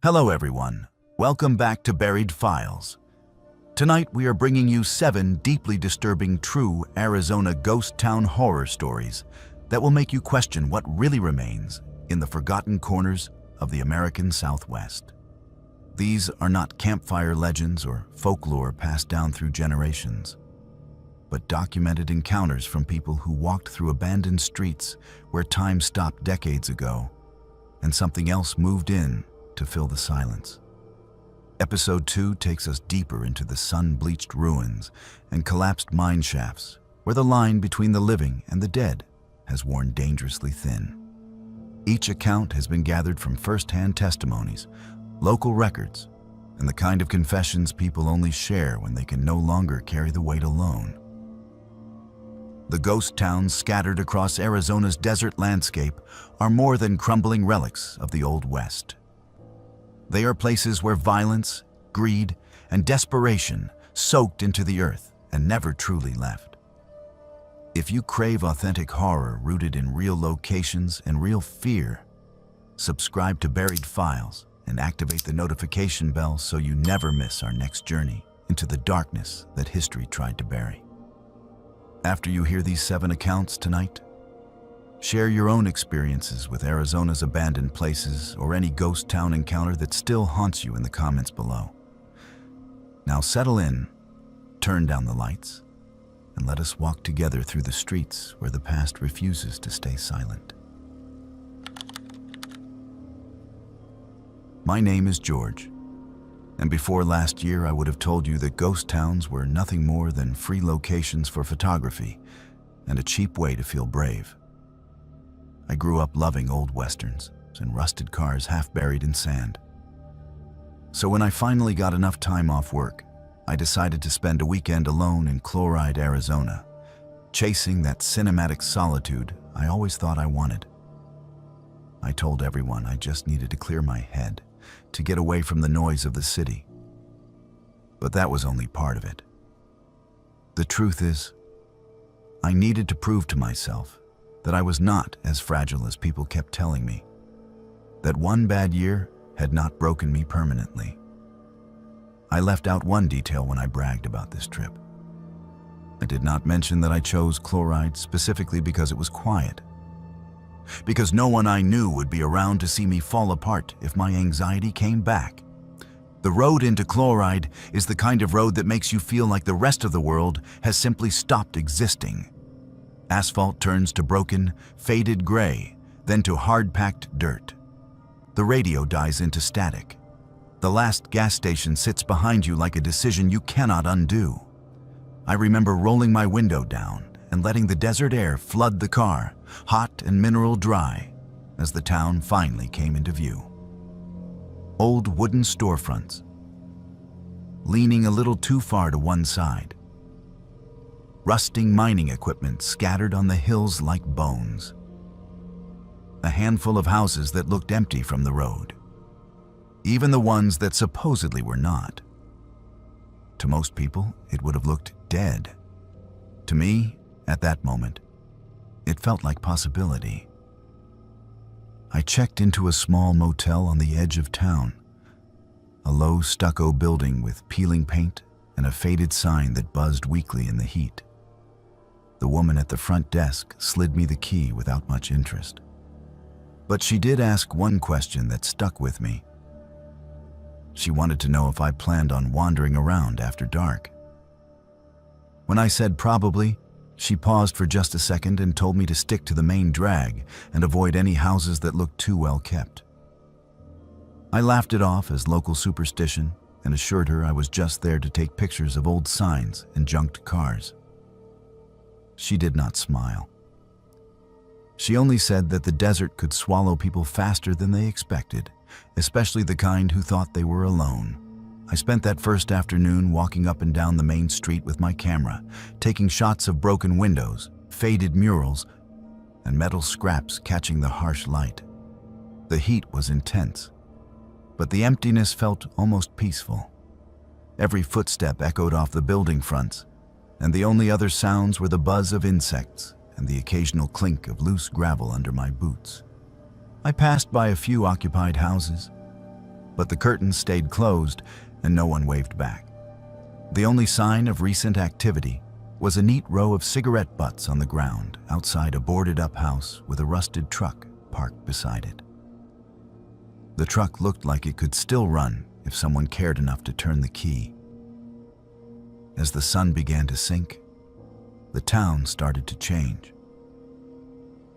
Hello everyone, welcome back to Buried Files. Tonight we are bringing you 7 deeply disturbing true Arizona ghost town horror stories that will make you question what really remains in the forgotten corners of the American Southwest. These are not campfire legends or folklore passed down through generations, but documented encounters from people who walked through abandoned streets where time stopped decades ago and something else moved in to fill the silence. Episode 2 takes us deeper into the sun-bleached ruins and collapsed mine shafts where the line between the living and the dead has worn dangerously thin. Each account has been gathered from first-hand testimonies, local records, and the kind of confessions people only share when they can no longer carry the weight alone. The ghost towns scattered across Arizona's desert landscape are more than crumbling relics of the Old West. They are places where violence, greed, and desperation soaked into the earth and never truly left. If you crave authentic horror rooted in real locations and real fear, subscribe to Buried Files and activate the notification bell so you never miss our next journey into the darkness that history tried to bury. After you hear these 7 accounts tonight, share your own experiences with Arizona's abandoned places or any ghost town encounter that still haunts you in the comments below. Now settle in, turn down the lights, and let us walk together through the streets where the past refuses to stay silent. My name is George, and before last year I would have told you that ghost towns were nothing more than free locations for photography and a cheap way to feel brave. I grew up loving old westerns and rusted cars half buried in sand. So when I finally got enough time off work, I decided to spend a weekend alone in Chloride, Arizona, chasing that cinematic solitude I always thought I wanted. I told everyone I just needed to clear my head, to get away from the noise of the city. But that was only part of it. The truth is, I needed to prove to myself that I was not as fragile as people kept telling me, that one bad year had not broken me permanently. I left out one detail when I bragged about this trip. I did not mention that I chose Chloride specifically because it was quiet, because no one I knew would be around to see me fall apart if my anxiety came back. The road into Chloride is the kind of road that makes you feel like the rest of the world has simply stopped existing. Asphalt turns to broken, faded gray, then to hard-packed dirt. The radio dies into static. The last gas station sits behind you like a decision you cannot undo. I remember rolling my window down and letting the desert air flood the car, hot and mineral dry, as the town finally came into view. Old wooden storefronts, leaning a little too far to one side. Rusting mining equipment scattered on the hills like bones. A handful of houses that looked empty from the road, even the ones that supposedly were not. To most people, it would have looked dead. To me, at that moment, it felt like possibility. I checked into a small motel on the edge of town, a low stucco building with peeling paint and a faded sign that buzzed weakly in the heat. The woman at the front desk slid me the key without much interest. But she did ask one question that stuck with me. She wanted to know if I planned on wandering around after dark. When I said probably, she paused for just a second and told me to stick to the main drag and avoid any houses that looked too well kept. I laughed it off as local superstition and assured her I was just there to take pictures of old signs and junked cars. She did not smile. She only said that the desert could swallow people faster than they expected, especially the kind who thought they were alone. I spent that first afternoon walking up and down the main street with my camera, taking shots of broken windows, faded murals, and metal scraps catching the harsh light. The heat was intense, but the emptiness felt almost peaceful. Every footstep echoed off the building fronts, and the only other sounds were the buzz of insects and the occasional clink of loose gravel under my boots. I passed by a few occupied houses, but the curtains stayed closed and no one waved back. The only sign of recent activity was a neat row of cigarette butts on the ground outside a boarded-up house with a rusted truck parked beside it. The truck looked like it could still run if someone cared enough to turn the key. As the sun began to sink, the town started to change.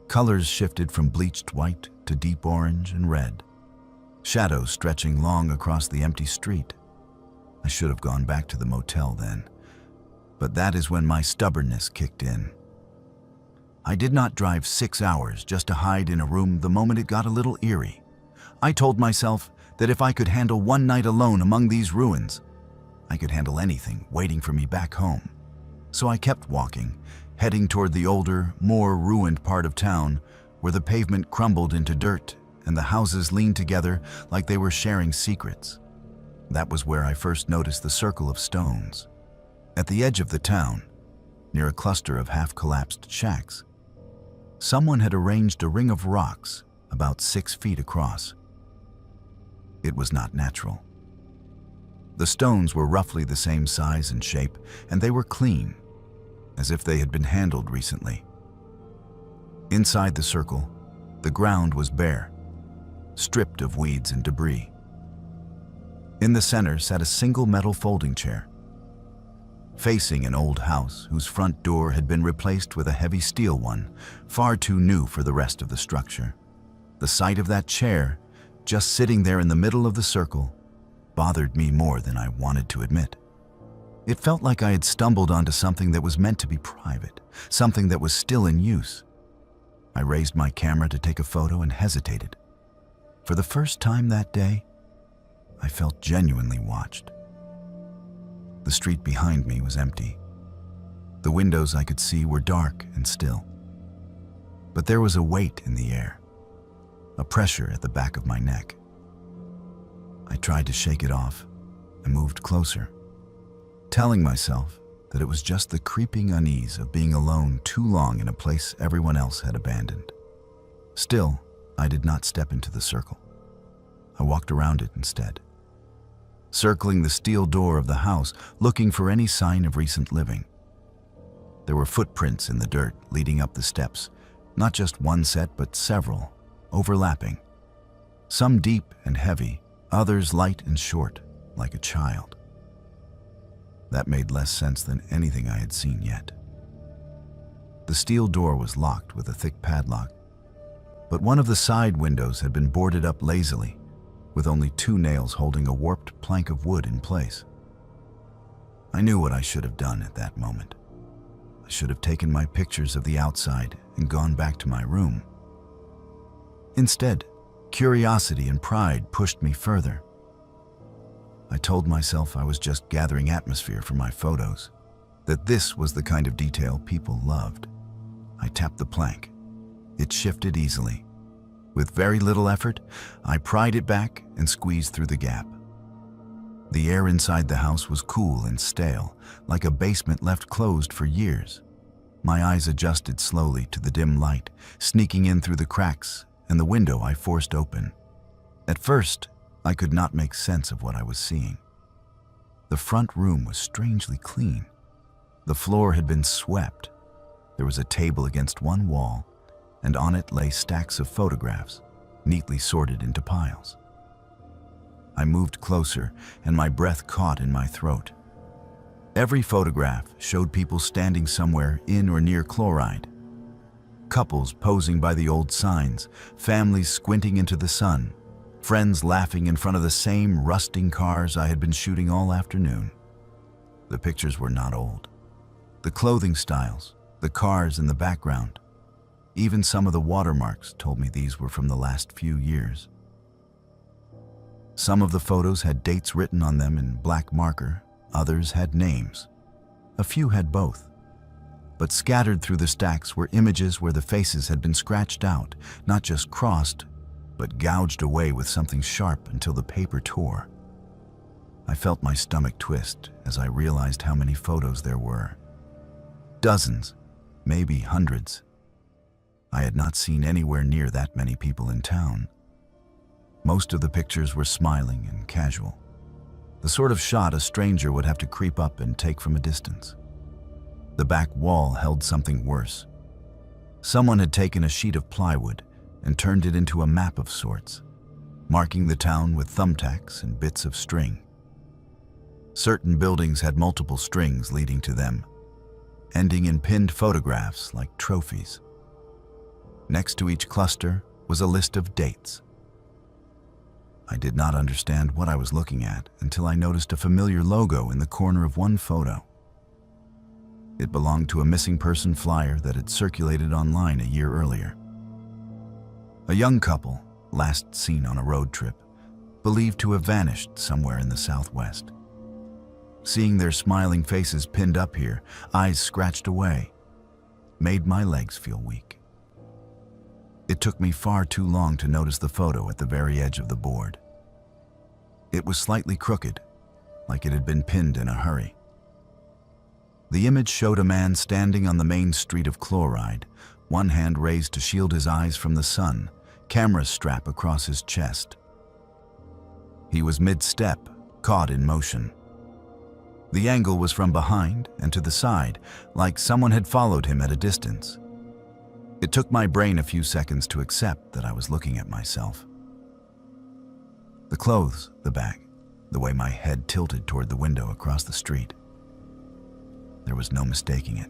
Colors shifted from bleached white to deep orange and red, shadows stretching long across the empty street. I should have gone back to the motel then, but that is when my stubbornness kicked in. I did not drive 6 hours just to hide in a room the moment it got a little eerie. I told myself that if I could handle one night alone among these ruins, I could handle anything waiting for me back home. So I kept walking, heading toward the older, more ruined part of town where the pavement crumbled into dirt and the houses leaned together like they were sharing secrets. That was where I first noticed the circle of stones. At the edge of the town, near a cluster of half-collapsed shacks, someone had arranged a ring of rocks about 6 feet across. It was not natural. The stones were roughly the same size and shape, and they were clean, as if they had been handled recently. Inside the circle, the ground was bare, stripped of weeds and debris. In the center sat a single metal folding chair, facing an old house whose front door had been replaced with a heavy steel one, far too new for the rest of the structure. The sight of that chair, just sitting there in the middle of the circle, bothered me more than I wanted to admit. It felt like I had stumbled onto something that was meant to be private, something that was still in use. I raised my camera to take a photo and hesitated. For the first time that day, I felt genuinely watched. The street behind me was empty. The windows I could see were dark and still. But there was a weight in the air, a pressure at the back of my neck. I tried to shake it off and moved closer, telling myself that it was just the creeping unease of being alone too long in a place everyone else had abandoned. Still, I did not step into the circle. I walked around it instead, circling the steel door of the house, looking for any sign of recent living. There were footprints in the dirt leading up the steps, not just one set but several, overlapping. Some deep and heavy, others light and short, like a child. That made less sense than anything I had seen yet. The steel door was locked with a thick padlock, but one of the side windows had been boarded up lazily, with only 2 nails holding a warped plank of wood in place. I knew what I should have done at that moment. I should have taken my pictures of the outside and gone back to my room. Instead, curiosity and pride pushed me further. I told myself I was just gathering atmosphere for my photos, that this was the kind of detail people loved. I tapped the plank. It shifted easily. With very little effort, I pried it back and squeezed through the gap. The air inside the house was cool and stale, like a basement left closed for years. My eyes adjusted slowly to the dim light, sneaking in through the cracks and the window I forced open. At first, I could not make sense of what I was seeing. The front room was strangely clean. The floor had been swept. There was a table against one wall, and on it lay stacks of photographs, neatly sorted into piles. I moved closer, and my breath caught in my throat. Every photograph showed people standing somewhere in or near chloride. Couples posing by the old signs, families squinting into the sun, friends laughing in front of the same rusting cars I had been shooting all afternoon. The pictures were not old. The clothing styles, the cars in the background, even some of the watermarks told me these were from the last few years. Some of the photos had dates written on them in black marker, others had names. A few had both. But scattered through the stacks were images where the faces had been scratched out, not just crossed, but gouged away with something sharp until the paper tore. I felt my stomach twist as I realized how many photos there were. Dozens, maybe hundreds. I had not seen anywhere near that many people in town. Most of the pictures were smiling and casual, the sort of shot a stranger would have to creep up and take from a distance. The back wall held something worse. Someone had taken a sheet of plywood and turned it into a map of sorts, marking the town with thumbtacks and bits of string. Certain buildings had multiple strings leading to them, ending in pinned photographs like trophies. Next to each cluster was a list of dates. I did not understand what I was looking at until I noticed a familiar logo in the corner of one photo. It belonged to a missing person flyer that had circulated online a year earlier. A young couple, last seen on a road trip, believed to have vanished somewhere in the Southwest. Seeing their smiling faces pinned up here, eyes scratched away, made my legs feel weak. It took me far too long to notice the photo at the very edge of the board. It was slightly crooked, like it had been pinned in a hurry. The image showed a man standing on the main street of Chloride, one hand raised to shield his eyes from the sun, camera strap across his chest. He was mid-step, caught in motion. The angle was from behind and to the side, like someone had followed him at a distance. It took my brain a few seconds to accept that I was looking at myself. The clothes, the bag, the way my head tilted toward the window across the street. There was no mistaking it.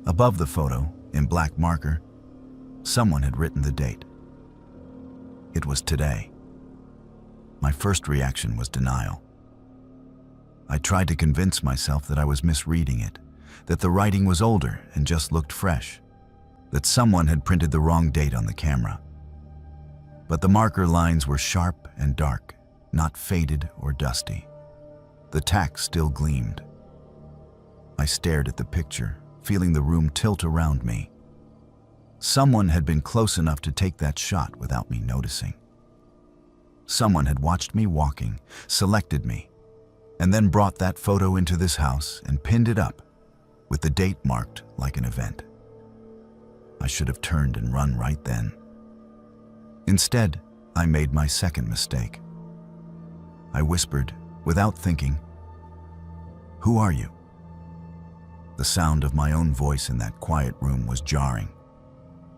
Above the photo, in black marker, someone had written the date. It was today. My first reaction was denial. I tried to convince myself that I was misreading it, that the writing was older and just looked fresh, that someone had printed the wrong date on the camera. But the marker lines were sharp and dark, not faded or dusty. The tack still gleamed. I stared at the picture, feeling the room tilt around me. Someone had been close enough to take that shot without me noticing. Someone had watched me walking, selected me, and then brought that photo into this house and pinned it up, with the date marked like an event. I should have turned and run right then. Instead, I made my second mistake. I whispered, without thinking, "Who are you?" The sound of my own voice in that quiet room was jarring.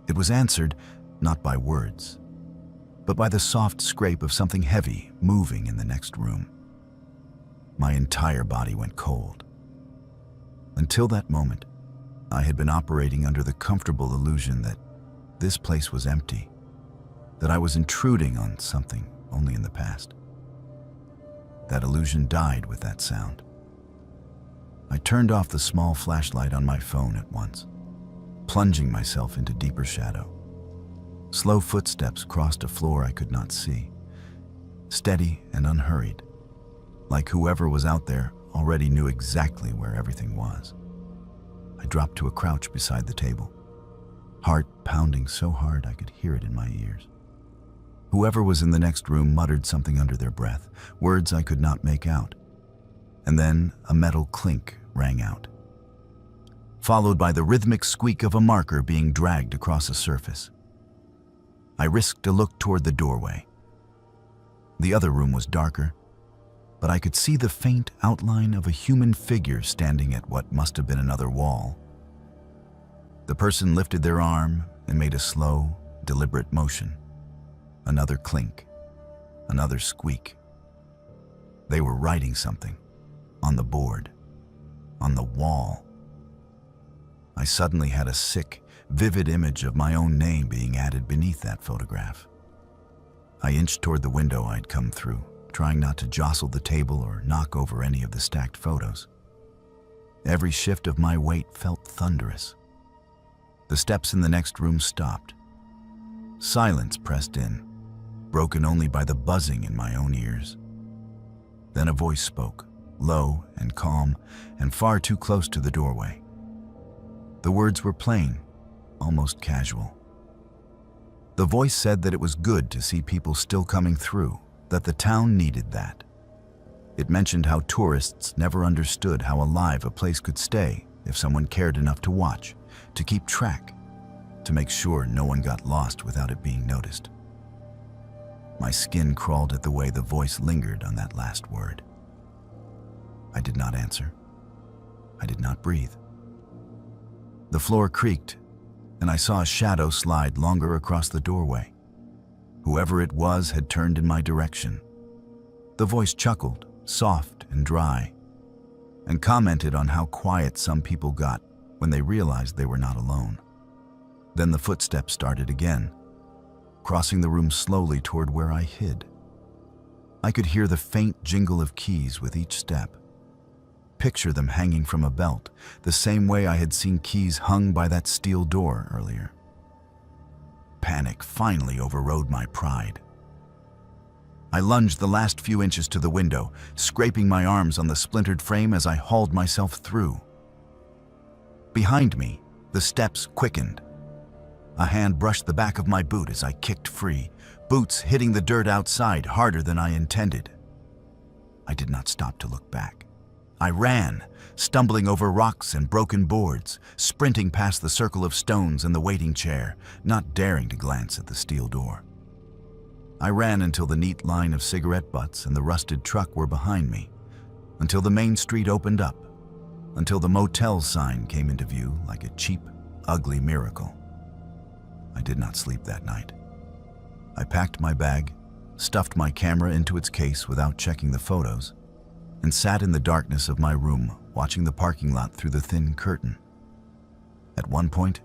It was answered not by words, but by the soft scrape of something heavy moving in the next room. My entire body went cold. Until that moment, I had been operating under the comfortable illusion that this place was empty, that I was intruding on something only in the past. That illusion died with that sound. I turned off the small flashlight on my phone at once, plunging myself into deeper shadow. Slow footsteps crossed a floor I could not see, steady and unhurried, like whoever was out there already knew exactly where everything was. I dropped to a crouch beside the table, heart pounding so hard I could hear it in my ears. Whoever was in the next room muttered something under their breath, words I could not make out. And then a metal clink rang out, followed by the rhythmic squeak of a marker being dragged across a surface. I risked a look toward the doorway. The other room was darker, but I could see the faint outline of a human figure standing at what must have been another wall. The person lifted their arm and made a slow, deliberate motion. Another clink, another squeak. They were writing something. On the board, on the wall. I suddenly had a sick, vivid image of my own name being added beneath that photograph. I inched toward the window I'd come through, trying not to jostle the table or knock over any of the stacked photos. Every shift of my weight felt thunderous. The steps in the next room stopped. Silence pressed in, broken only by the buzzing in my own ears. Then a voice spoke, low and calm, and far too close to the doorway. The words were plain, almost casual. The voice said that it was good to see people still coming through, that the town needed that. It mentioned how tourists never understood how alive a place could stay if someone cared enough to watch, to keep track, to make sure no one got lost without it being noticed. My skin crawled at the way the voice lingered on that last word. I did not answer. I did not breathe. The floor creaked, and I saw a shadow slide longer across the doorway. Whoever it was had turned in my direction. The voice chuckled, soft and dry, and commented on how quiet some people got when they realized they were not alone. Then the footsteps started again, crossing the room slowly toward where I hid. I could hear the faint jingle of keys with each step. Picture them hanging from a belt, the same way I had seen keys hung by that steel door earlier. Panic finally overrode my pride. I lunged the last few inches to the window, scraping my arms on the splintered frame as I hauled myself through. Behind me, the steps quickened. A hand brushed the back of my boot as I kicked free, boots hitting the dirt outside harder than I intended. I did not stop to look back. I ran, stumbling over rocks and broken boards, sprinting past the circle of stones and the waiting chair, not daring to glance at the steel door. I ran until the neat line of cigarette butts and the rusted truck were behind me, until the main street opened up, until the motel sign came into view like a cheap, ugly miracle. I did not sleep that night. I packed my bag, stuffed my camera into its case without checking the photos, and sat in the darkness of my room watching the parking lot through the thin curtain. At one point,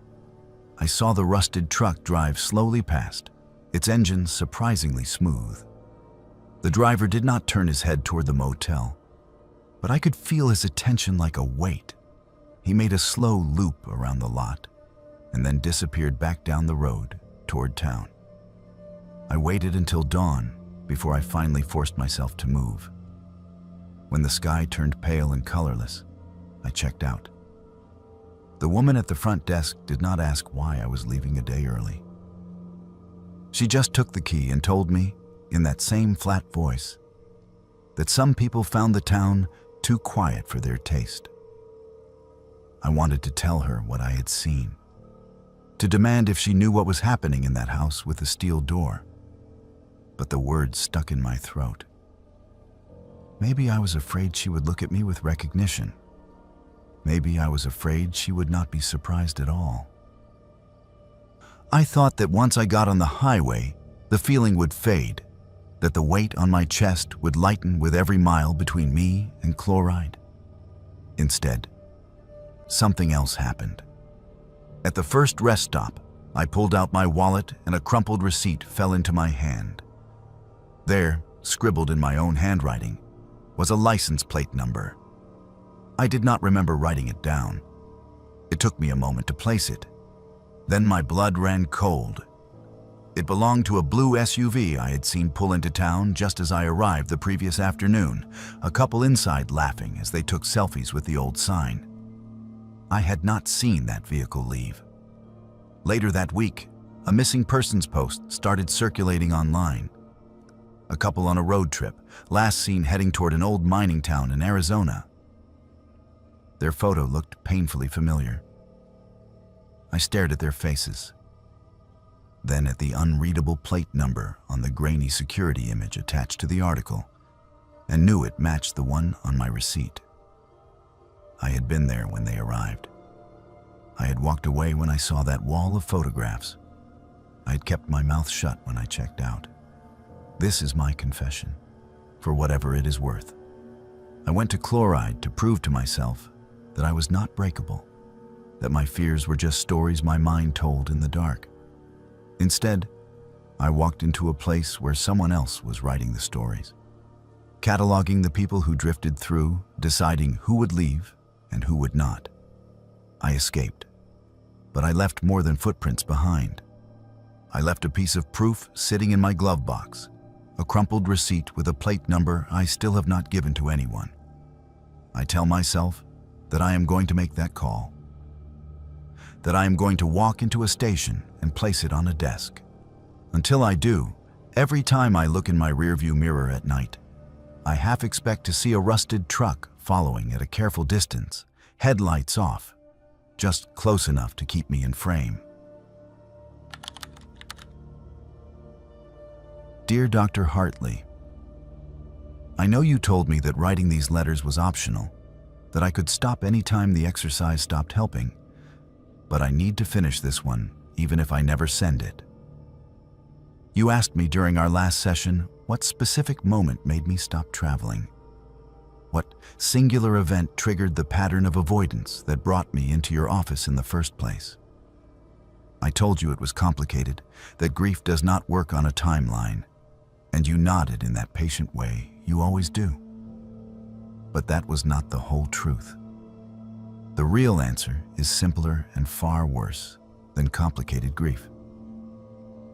I saw the rusted truck drive slowly past, its engine surprisingly smooth. The driver did not turn his head toward the motel, but I could feel his attention like a weight. He made a slow loop around the lot and then disappeared back down the road toward town. I waited until dawn before I finally forced myself to move. When the sky turned pale and colorless, I checked out. The woman at the front desk did not ask why I was leaving a day early. She just took the key and told me, in that same flat voice, that some people found the town too quiet for their taste. I wanted to tell her what I had seen, to demand if she knew what was happening in that house with the steel door, but the words stuck in my throat. Maybe I was afraid she would look at me with recognition. Maybe I was afraid she would not be surprised at all. I thought that once I got on the highway, the feeling would fade, that the weight on my chest would lighten with every mile between me and chloride. Instead, something else happened. At the first rest stop, I pulled out my wallet and a crumpled receipt fell into my hand. There, scribbled in my own handwriting, was a license plate number. I did not remember writing it down. It took me a moment to place it. Then my blood ran cold. It belonged to a blue SUV I had seen pull into town just as I arrived the previous afternoon, a couple inside laughing as they took selfies with the old sign. I had not seen that vehicle leave. Later that week, a missing persons post started circulating online. A couple on a road trip, last seen heading toward an old mining town in Arizona. Their photo looked painfully familiar. I stared at their faces, then at the unreadable plate number on the grainy security image attached to the article, and knew it matched the one on my receipt. I had been there when they arrived. I had walked away when I saw that wall of photographs. I had kept my mouth shut when I checked out. This is my confession, for whatever it is worth. I went to chloride to prove to myself that I was not breakable, that my fears were just stories my mind told in the dark. Instead, I walked into a place where someone else was writing the stories, cataloging the people who drifted through, deciding who would leave and who would not. I escaped, but I left more than footprints behind. I left a piece of proof sitting in my glove box, a crumpled receipt with a plate number I still have not given to anyone. I tell myself that I am going to make that call, that I am going to walk into a station and place it on a desk. Until I do, every time I look in my rearview mirror at night, I half expect to see a rusted truck following at a careful distance, headlights off, just close enough to keep me in frame. Dear Dr. Hartley, I know you told me that writing these letters was optional, that I could stop any time the exercise stopped helping, but I need to finish this one, even if I never send it. You asked me during our last session what specific moment made me stop traveling. What singular event triggered the pattern of avoidance that brought me into your office in the first place? I told you it was complicated, that grief does not work on a timeline, and you nodded in that patient way you always do. But that was not the whole truth. The real answer is simpler and far worse than complicated grief.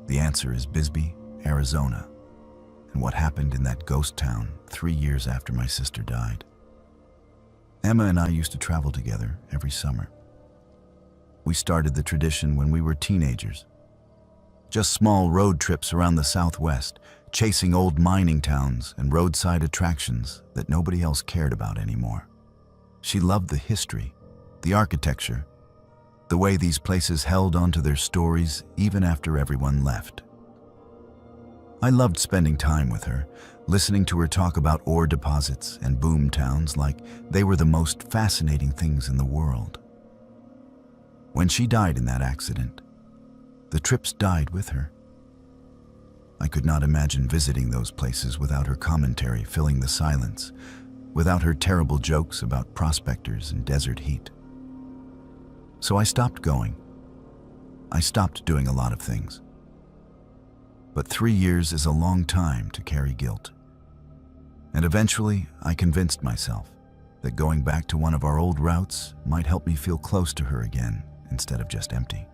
The answer is Bisbee, Arizona, and what happened in that ghost town 3 years after my sister died. Emma and I used to travel together every summer. We started the tradition when we were teenagers. Just small road trips around the Southwest, chasing old mining towns and roadside attractions that nobody else cared about anymore. She loved the history, the architecture, the way these places held onto their stories even after everyone left. I loved spending time with her, listening to her talk about ore deposits and boom towns like they were the most fascinating things in the world. When she died in that accident, the trips died with her. I could not imagine visiting those places without her commentary filling the silence, without her terrible jokes about prospectors and desert heat. So I stopped going. I stopped doing a lot of things. But 3 years is a long time to carry guilt. And eventually, I convinced myself that going back to one of our old routes might help me feel close to her again instead of just empty.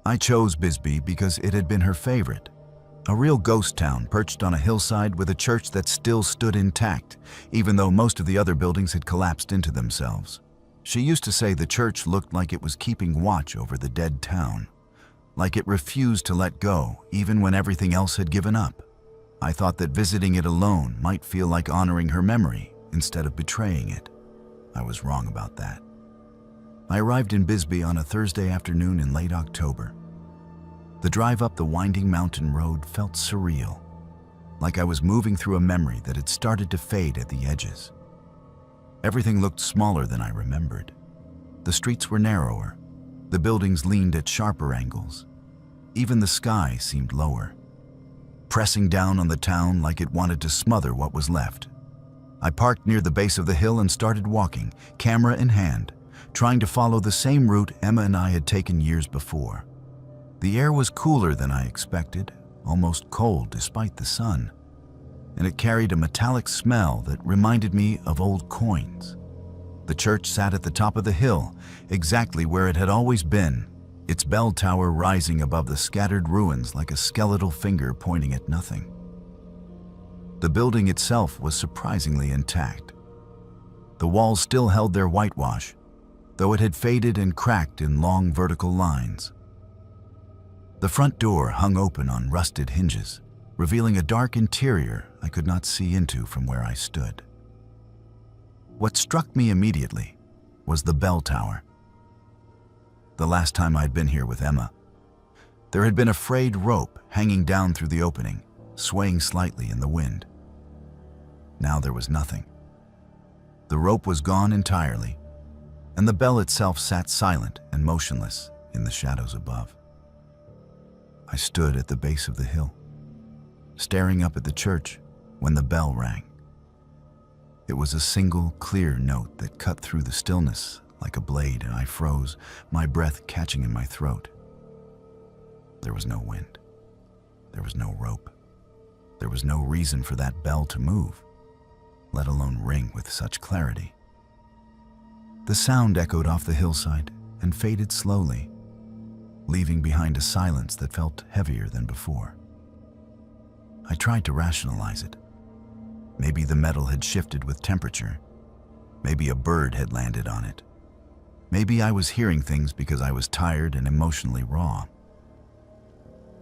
I chose Bisbee because it had been her favorite. A real ghost town perched on a hillside with a church that still stood intact, even though most of the other buildings had collapsed into themselves. She used to say the church looked like it was keeping watch over the dead town, like it refused to let go even when everything else had given up. I thought that visiting it alone might feel like honoring her memory instead of betraying it. I was wrong about that. I arrived in Bisbee on a Thursday afternoon in late October. The drive up the winding mountain road felt surreal, like I was moving through a memory that had started to fade at the edges. Everything looked smaller than I remembered. The streets were narrower. The buildings leaned at sharper angles. Even the sky seemed lower, pressing down on the town like it wanted to smother what was left. I parked near the base of the hill and started walking, camera in hand, trying to follow the same route Emma and I had taken years before. The air was cooler than I expected, almost cold despite the sun, and it carried a metallic smell that reminded me of old coins. The church sat at the top of the hill, exactly where it had always been, its bell tower rising above the scattered ruins like a skeletal finger pointing at nothing. The building itself was surprisingly intact. The walls still held their whitewash, though it had faded and cracked in long vertical lines. The front door hung open on rusted hinges, revealing a dark interior I could not see into from where I stood. What struck me immediately was the bell tower. The last time I'd been here with Emma, there had been a frayed rope hanging down through the opening, swaying slightly in the wind. Now there was nothing. The rope was gone entirely, and the bell itself sat silent and motionless in the shadows above. I stood at the base of the hill, staring up at the church when the bell rang. It was a single, clear note that cut through the stillness like a blade, and I froze, my breath catching in my throat. There was no wind. There was no rope. There was no reason for that bell to move, let alone ring with such clarity. The sound echoed off the hillside and faded slowly, leaving behind a silence that felt heavier than before. I tried to rationalize it. Maybe the metal had shifted with temperature. Maybe a bird had landed on it. Maybe I was hearing things because I was tired and emotionally raw.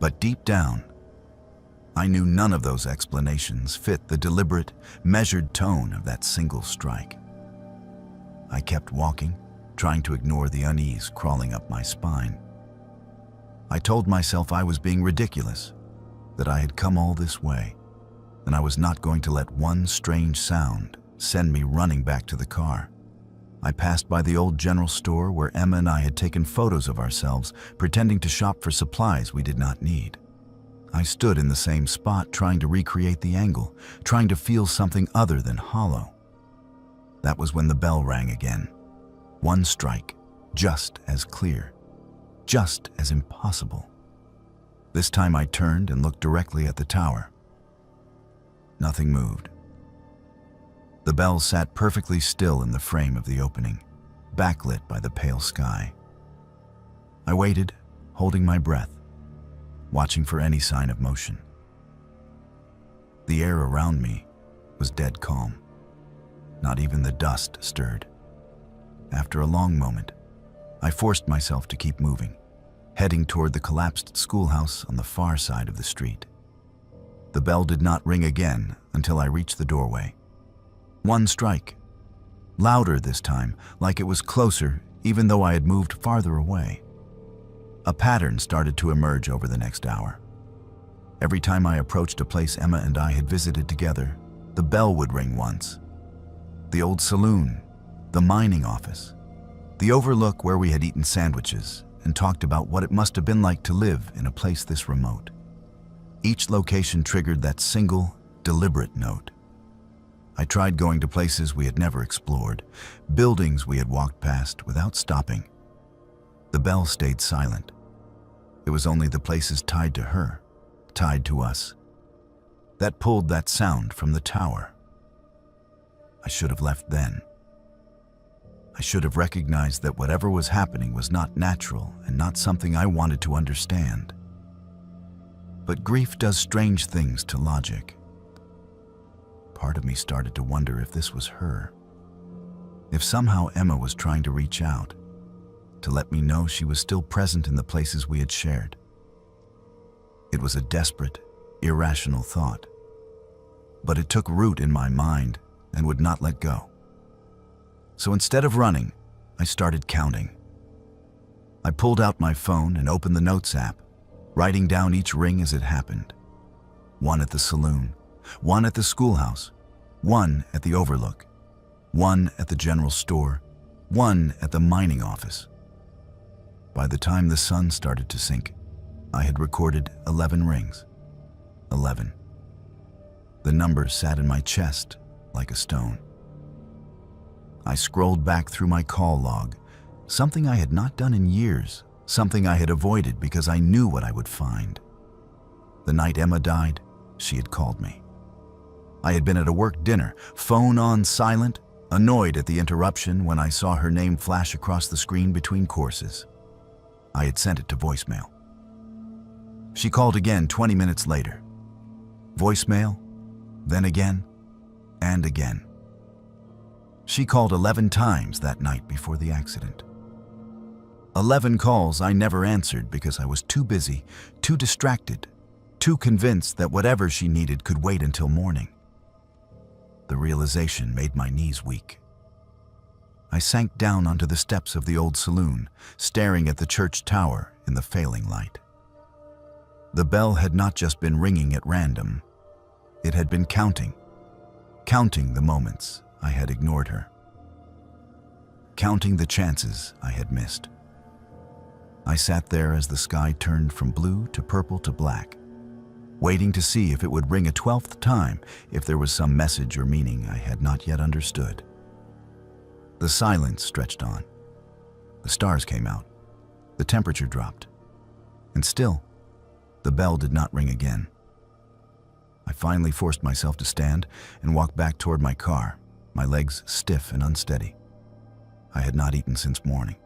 But deep down, I knew none of those explanations fit the deliberate, measured tone of that single strike. I kept walking, trying to ignore the unease crawling up my spine. I told myself I was being ridiculous. that I had come all this way, and I was not going to let one strange sound send me running back to the car. I passed by the old general store where Emma and I had taken photos of ourselves, pretending to shop for supplies we did not need. I stood in the same spot trying to recreate the angle, trying to feel something other than hollow. That was when the bell rang again. One strike, just as clear, just as impossible. This time I turned and looked directly at the tower. Nothing moved. The bell sat perfectly still in the frame of the opening, backlit by the pale sky. I waited, holding my breath, watching for any sign of motion. The air around me was dead calm. Not even the dust stirred. After a long moment, I forced myself to keep moving, heading toward the collapsed schoolhouse on the far side of the street. The bell did not ring again until I reached the doorway. One strike. Louder this time, like it was closer even though I had moved farther away. A pattern started to emerge over the next hour. Every time I approached a place Emma and I had visited together, the bell would ring once. The old saloon, the mining office, the overlook where we had eaten sandwiches and talked about what it must have been like to live in a place this remote. Each location triggered that single, deliberate note. I tried going to places we had never explored, buildings we had walked past without stopping. The bell stayed silent. It was only the places tied to her, tied to us, that pulled that sound from the tower. I should have left then. I should have recognized that whatever was happening was not natural and not something I wanted to understand. But grief does strange things to logic. Part of me started to wonder if this was her. If somehow Emma was trying to reach out, to let me know she was still present in the places we had shared. It was a desperate, irrational thought, but it took root in my mind and would not let go. So instead of running, I started counting. I pulled out my phone and opened the Notes app, writing down each ring as it happened. One at the saloon, one at the schoolhouse, one at the overlook, one at the general store, one at the mining office. By the time the sun started to sink, I had recorded 11 rings. 11. The number sat in my chest like a stone. I scrolled back through my call log, something I had not done in years, something I had avoided because I knew what I would find. The night Emma died, she had called me. I had been at a work dinner, phone on silent, annoyed at the interruption when I saw her name flash across the screen between courses. I had sent it to voicemail. She called again 20 minutes later. Voicemail, then again, and again. She called 11 times that night before the accident. 11 calls I never answered because I was too busy, too distracted, too convinced that whatever she needed could wait until morning. The realization made my knees weak. I sank down onto the steps of the old saloon, staring at the church tower in the failing light. The bell had not just been ringing at random. It had been counting the moments I had ignored her, counting the chances I had missed. I sat there as the sky turned from blue to purple to black, waiting to see if it would ring a 12th time, if there was some message or meaning I had not yet understood. The silence stretched on. The stars came out. The temperature dropped. And still, the bell did not ring again. I finally forced myself to stand and walk back toward my car, my legs stiff and unsteady. I had not eaten since morning.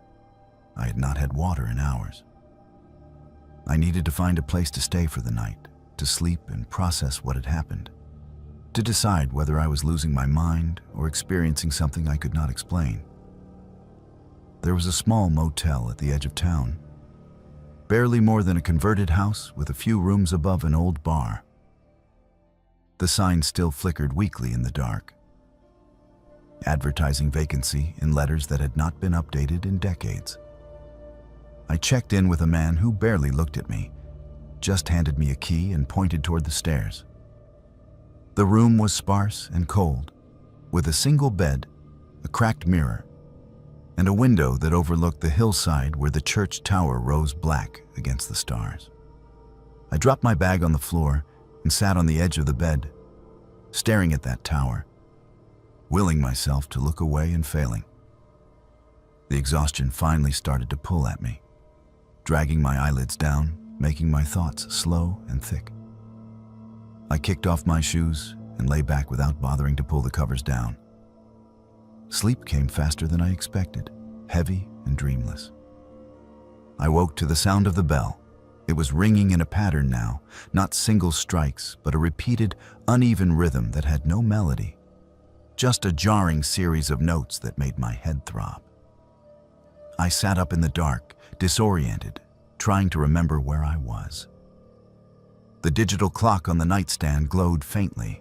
I had not had water in hours. I needed to find a place to stay for the night, to sleep and process what had happened, to decide whether I was losing my mind or experiencing something I could not explain. There was a small motel at the edge of town, barely more than a converted house with a few rooms above an old bar. The sign still flickered weakly in the dark, advertising vacancy in letters that had not been updated in decades. I checked in with a man who barely looked at me, just handed me a key and pointed toward the stairs. The room was sparse and cold, with a single bed, a cracked mirror, and a window that overlooked the hillside where the church tower rose black against the stars. I dropped my bag on the floor and sat on the edge of the bed, staring at that tower, willing myself to look away and failing. The exhaustion finally started to pull at me, dragging my eyelids down, making my thoughts slow and thick. I kicked off my shoes and lay back without bothering to pull the covers down. Sleep came faster than I expected, heavy and dreamless. I woke to the sound of the bell. It was ringing in a pattern now, not single strikes, but a repeated, uneven rhythm that had no melody, just a jarring series of notes that made my head throb. I sat up in the dark, disoriented, trying to remember where I was. The digital clock on the nightstand glowed faintly.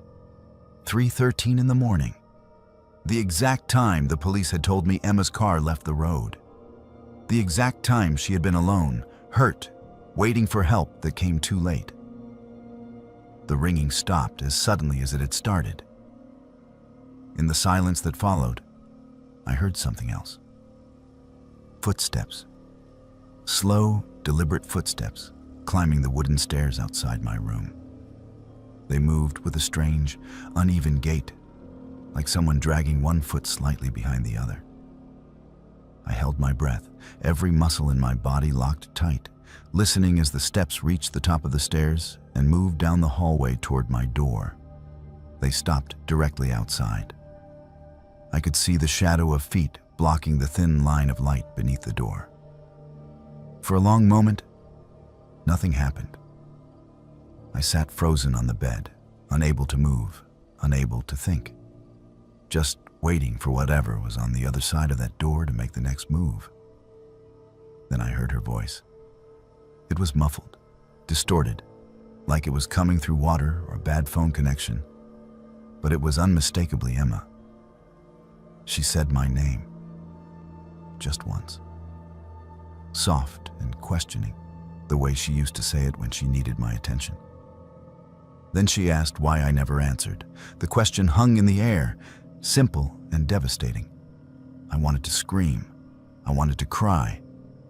3:13 in the morning. The exact time the police had told me Emma's car left the road. The exact time she had been alone, hurt, waiting for help that came too late. The ringing stopped as suddenly as it had started. In the silence that followed, I heard something else. Footsteps. Slow, deliberate footsteps climbing the wooden stairs outside my room. They moved with a strange, uneven gait, like someone dragging one foot slightly behind the other. I held my breath, every muscle in my body locked tight, listening as the steps reached the top of the stairs and moved down the hallway toward my door. They stopped directly outside. I could see the shadow of feet blocking the thin line of light beneath the door. For a long moment, nothing happened. I sat frozen on the bed, unable to move, unable to think, just waiting for whatever was on the other side of that door to make the next move. Then I heard her voice. It was muffled, distorted, like it was coming through water or a bad phone connection, but it was unmistakably Emma. She said my name, just once. Soft and questioning, the way she used to say it when she needed my attention. Then she asked why I never answered. The question hung in the air, simple and devastating. I wanted to scream. I wanted to cry.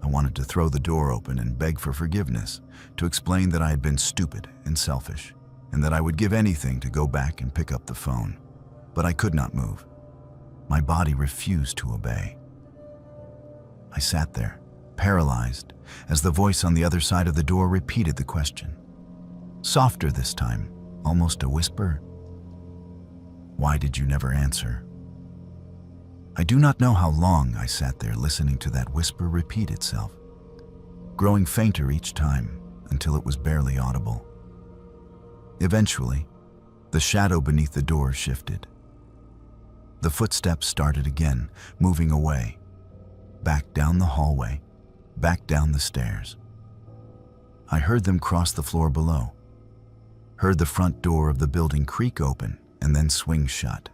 I wanted to throw the door open and beg for forgiveness, to explain that I had been stupid and selfish, and that I would give anything to go back and pick up the phone. But I could not move. My body refused to obey. I sat there, paralyzed, as the voice on the other side of the door repeated the question. Softer this time, almost a whisper. Why did you never answer? I do not know how long I sat there listening to that whisper repeat itself, growing fainter each time until it was barely audible. Eventually, the shadow beneath the door shifted. The footsteps started again, moving away, back down the hallway, back down the stairs. I heard them cross the floor below, heard the front door of the building creak open and then swing shut.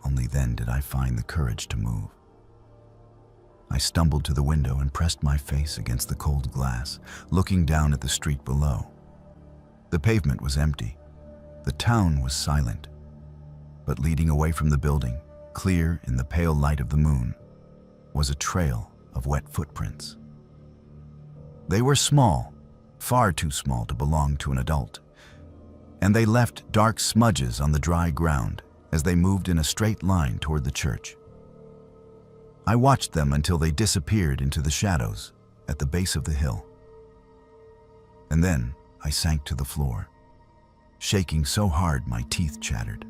Only then did I find the courage to move. I stumbled to the window and pressed my face against the cold glass, looking down at the street below. The pavement was empty. The town was silent. But leading away from the building, clear in the pale light of the moon, was a trail of wet footprints. They were small, far too small to belong to an adult, and they left dark smudges on the dry ground as they moved in a straight line toward the church. I watched them until they disappeared into the shadows at the base of the hill. And then I sank to the floor, shaking so hard my teeth chattered.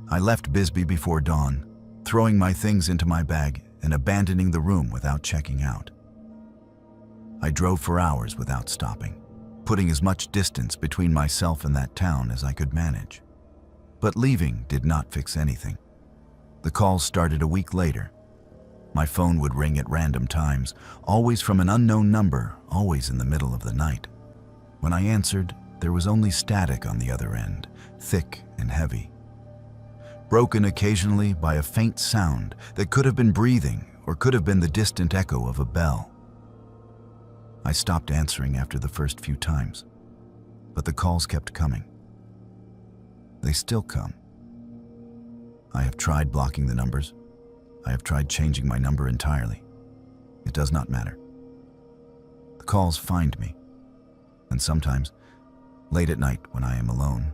I left Bisbee before dawn, throwing my things into my bag and abandoning the room without checking out. I drove for hours without stopping, putting as much distance between myself and that town as I could manage. But leaving did not fix anything. The calls started a week later. My phone would ring at random times, always from an unknown number, always in the middle of the night. When I answered, there was only static on the other end, thick and heavy, broken occasionally by a faint sound that could have been breathing or could have been the distant echo of a bell. I stopped answering after the first few times, but the calls kept coming. They still come. I have tried blocking the numbers. I have tried changing my number entirely. It does not matter. The calls find me, and sometimes, late at night when I am alone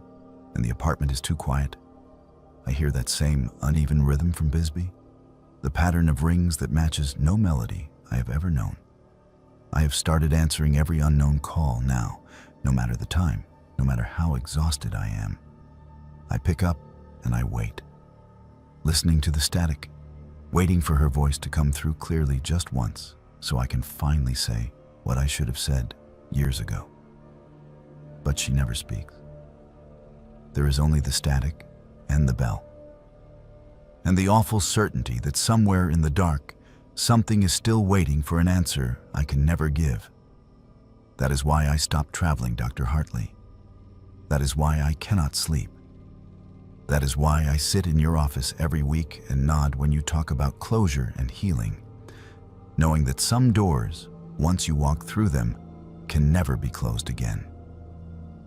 and the apartment is too quiet, I hear that same uneven rhythm from Bisbee, the pattern of rings that matches no melody I have ever known. I have started answering every unknown call now, no matter the time, no matter how exhausted I am. I pick up and I wait, listening to the static, waiting for her voice to come through clearly just once so I can finally say what I should have said years ago. But she never speaks. There is only the static and the bell, and the awful certainty that somewhere in the dark, something is still waiting for an answer I can never give. That is why I stopped traveling, Dr. Hartley. That is why I cannot sleep. That is why I sit in your office every week and nod when you talk about closure and healing, knowing that some doors, once you walk through them, can never be closed again.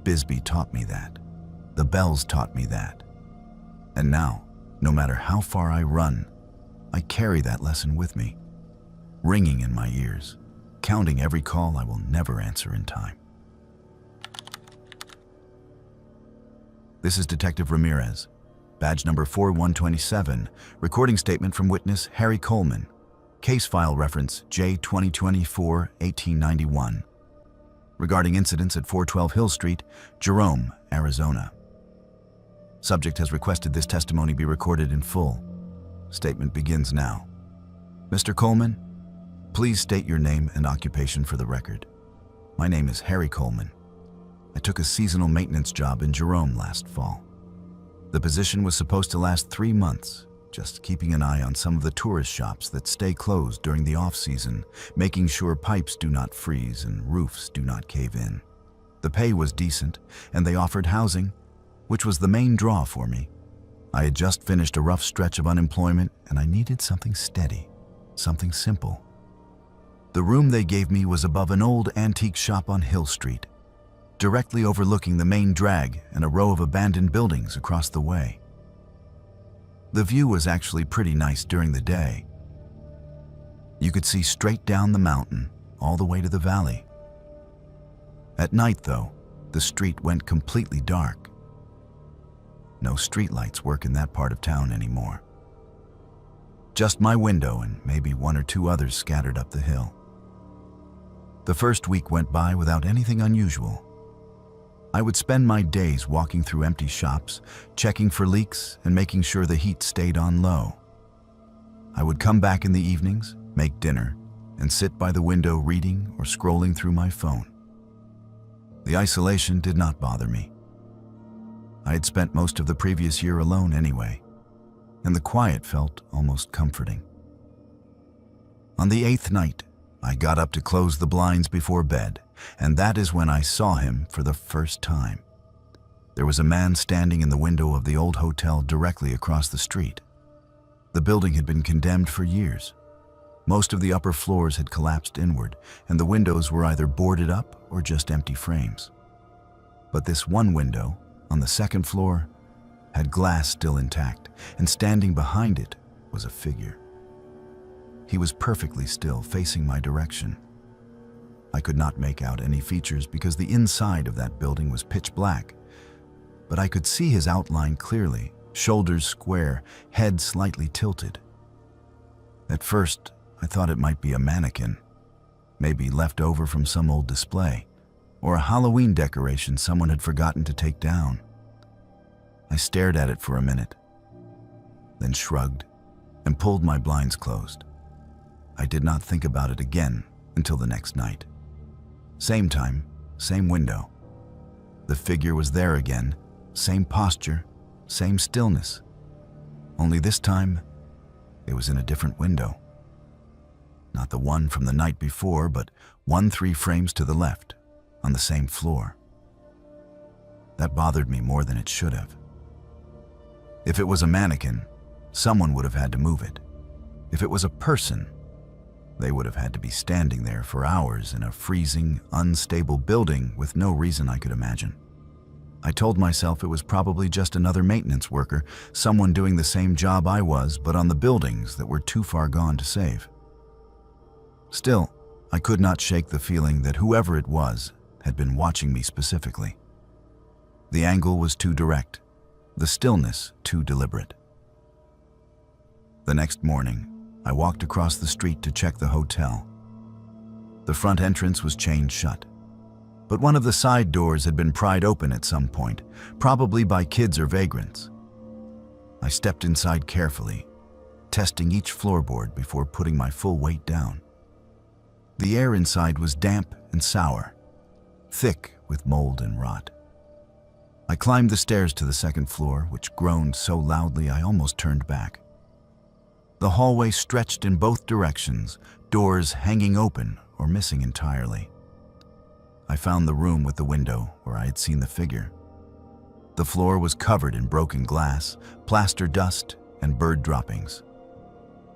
Bisbee taught me that. The bells taught me that. And now, no matter how far I run, I carry that lesson with me, ringing in my ears, counting every call I will never answer in time. This is Detective Ramirez, badge number 4127, recording statement from witness Harry Coleman, case file reference J2024-1891, regarding incidents at 412 Hill Street, Jerome, Arizona. Subject has requested this testimony be recorded in full. Statement begins now. Mr. Coleman, please state your name and occupation for the record. My name is Harry Coleman. I took a seasonal maintenance job in Jerome last fall. The position was supposed to last 3 months, just keeping an eye on some of the tourist shops that stay closed during the off-season, making sure pipes do not freeze and roofs do not cave in. The pay was decent, and they offered housing, which was the main draw for me. I had just finished a rough stretch of unemployment, and I needed something steady, something simple. The room they gave me was above an old antique shop on Hill Street, directly overlooking the main drag and a row of abandoned buildings across the way. The view was actually pretty nice during the day. You could see straight down the mountain, all the way to the valley. At night, though, the street went completely dark. No streetlights work in that part of town anymore. Just my window and maybe 1 or 2 others scattered up the hill. The first week went by without anything unusual. I would spend my days walking through empty shops, checking for leaks and making sure the heat stayed on low. I would come back in the evenings, make dinner, and sit by the window reading or scrolling through my phone. The isolation did not bother me. I had spent most of the previous year alone anyway, and the quiet felt almost comforting. On the 8th night, I got up to close the blinds before bed, and that is when I saw him for the first time. There was a man standing in the window of the old hotel directly across the street. The building had been condemned for years. Most of the upper floors had collapsed inward, and the windows were either boarded up or just empty frames. But this one window, on the 2nd floor, had glass still intact, and standing behind it was a figure. He was perfectly still, facing my direction. I could not make out any features because the inside of that building was pitch black, but I could see his outline clearly, shoulders square, head slightly tilted. At first, I thought it might be a mannequin, maybe left over from some old display, or a Halloween decoration someone had forgotten to take down. I stared at it for a minute, then shrugged and pulled my blinds closed. I did not think about it again until the next night. Same time, same window. The figure was there again, same posture, same stillness. Only this time, it was in a different window. Not the one from the night before, but 1 3 frames to the left, on the same floor. That bothered me more than it should have. If it was a mannequin, someone would have had to move it. If it was a person, They would have had to be standing there for hours in a freezing, unstable building with no reason I could imagine. I told myself it was probably just another maintenance worker, someone doing the same job I was, but on the buildings that were too far gone to save. Still, I could not shake the feeling that whoever it was had been watching me specifically. The angle was too direct, the stillness too deliberate. The next morning, I walked across the street to check the hotel. The front entrance was chained shut, but one of the side doors had been pried open at some point, probably by kids or vagrants. I stepped inside carefully, testing each floorboard before putting my full weight down. The air inside was damp and sour, thick with mold and rot. I climbed the stairs to the second floor, which groaned so loudly I almost turned back. The hallway stretched in both directions, doors hanging open or missing entirely. I found the room with the window where I had seen the figure. The floor was covered in broken glass, plaster dust, and bird droppings.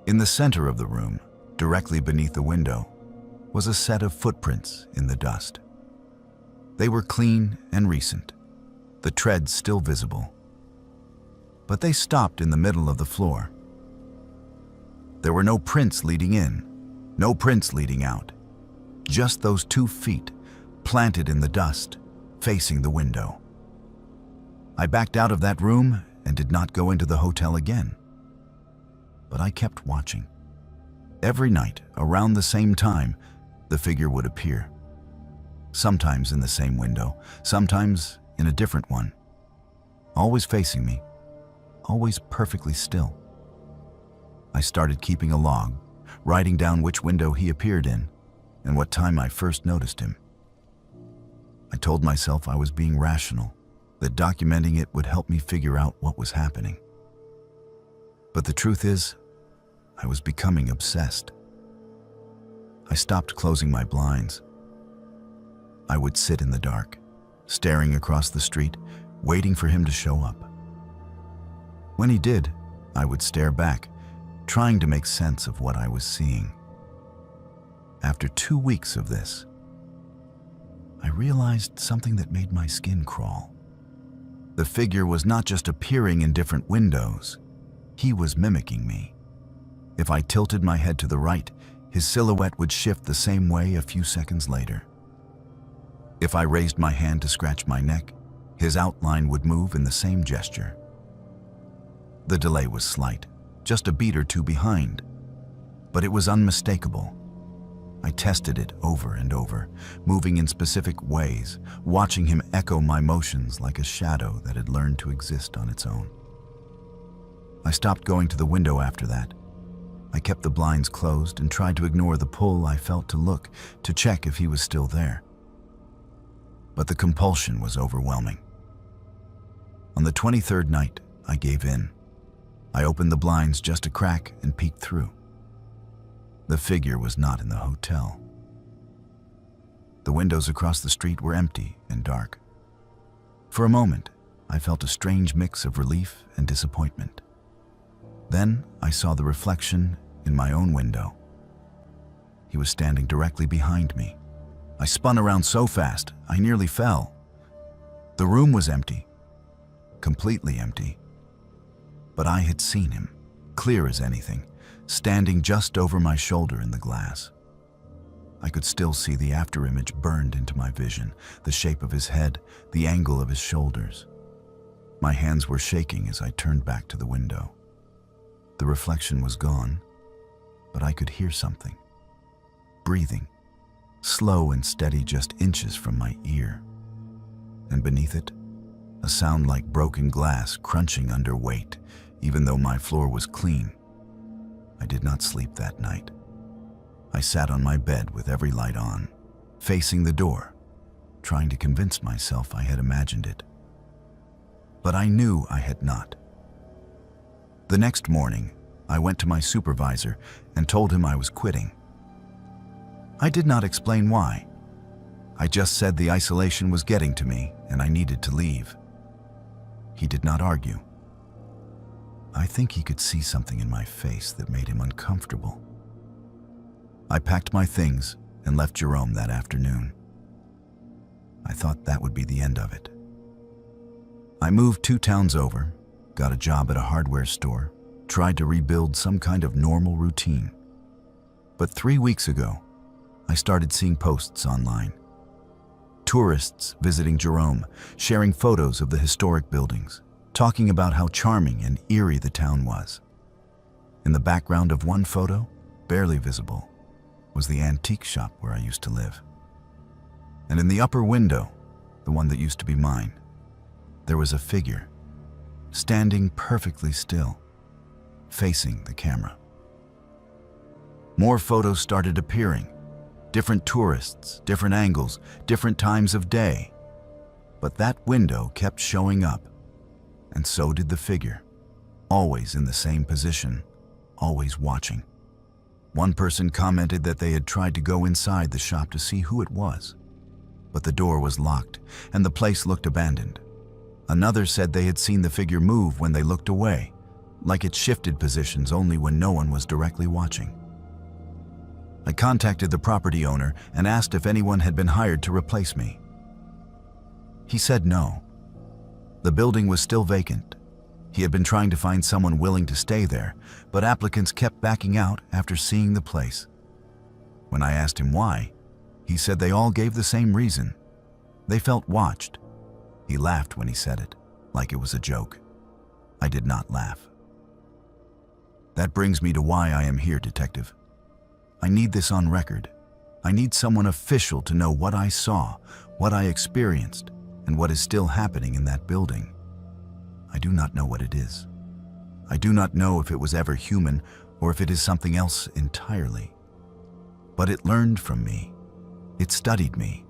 In the center of the room, directly beneath the window, was a set of footprints in the dust. They were clean and recent, the treads still visible. But they stopped in the middle of the floor. There were no prints leading in, no prints leading out. Just those 2 feet, planted in the dust, facing the window. I backed out of that room and did not go into the hotel again. But I kept watching. Every night, around the same time, the figure would appear. Sometimes in the same window, sometimes in a different one. Always facing me, always perfectly still. I started keeping a log, writing down which window he appeared in and what time I first noticed him. I told myself I was being rational, that documenting it would help me figure out what was happening. But the truth is, I was becoming obsessed. I stopped closing my blinds. I would sit in the dark, staring across the street, waiting for him to show up. When he did, I would stare back, trying to make sense of what I was seeing. After 2 weeks of this, I realized something that made my skin crawl. The figure was not just appearing in different windows, he was mimicking me. If I tilted my head to the right, his silhouette would shift the same way a few seconds later. If I raised my hand to scratch my neck, his outline would move in the same gesture. The delay was slight, just a beat or two behind, but it was unmistakable. I tested it over and over, moving in specific ways, watching him echo my motions like a shadow that had learned to exist on its own. I stopped going to the window after that. I kept the blinds closed and tried to ignore the pull I felt to look, to check if he was still there. But the compulsion was overwhelming. On the 23rd night, I gave in. I opened the blinds just a crack and peeked through. The figure was not in the hotel. The windows across the street were empty and dark. For a moment, I felt a strange mix of relief and disappointment. Then I saw the reflection in my own window. He was standing directly behind me. I spun around so fast, I nearly fell. The room was empty, completely empty. But I had seen him, clear as anything, standing just over my shoulder in the glass. I could still see the afterimage burned into my vision, the shape of his head, the angle of his shoulders. My hands were shaking as I turned back to the window. The reflection was gone, but I could hear something. Breathing, slow and steady just inches from my ear. And beneath it, a sound like broken glass crunching under weight, even though my floor was clean. I did not sleep that night. I sat on my bed with every light on, facing the door, trying to convince myself I had imagined it. But I knew I had not. The next morning, I went to my supervisor and told him I was quitting. I did not explain why. I just said the isolation was getting to me and I needed to leave. He did not argue. I think he could see something in my face that made him uncomfortable. I packed my things and left Jerome that afternoon. I thought that would be the end of it. I moved 2 towns over, got a job at a hardware store, tried to rebuild some kind of normal routine. But 3 weeks ago, I started seeing posts online. Tourists visiting Jerome, sharing photos of the historic buildings, talking about how charming and eerie the town was. In the background of one photo, barely visible, was the antique shop where I used to live. And in the upper window, the one that used to be mine, there was a figure, standing perfectly still, facing the camera. More photos started appearing, different tourists, different angles, different times of day. But that window kept showing up, and so did the figure, always in the same position, always watching. One person commented that they had tried to go inside the shop to see who it was, but the door was locked and the place looked abandoned. Another said they had seen the figure move when they looked away, like it shifted positions only when no one was directly watching. I contacted the property owner and asked if anyone had been hired to replace me. He said no. The building was still vacant. He had been trying to find someone willing to stay there, but applicants kept backing out after seeing the place. When I asked him why, he said they all gave the same reason. They felt watched. He laughed when he said it, like it was a joke. I did not laugh. That brings me to why I am here, Detective. I need this on record. I need someone official to know what I saw, what I experienced, and what is still happening in that building. I do not know what it is. I do not know if it was ever human or if it is something else entirely. But it learned from me. It studied me.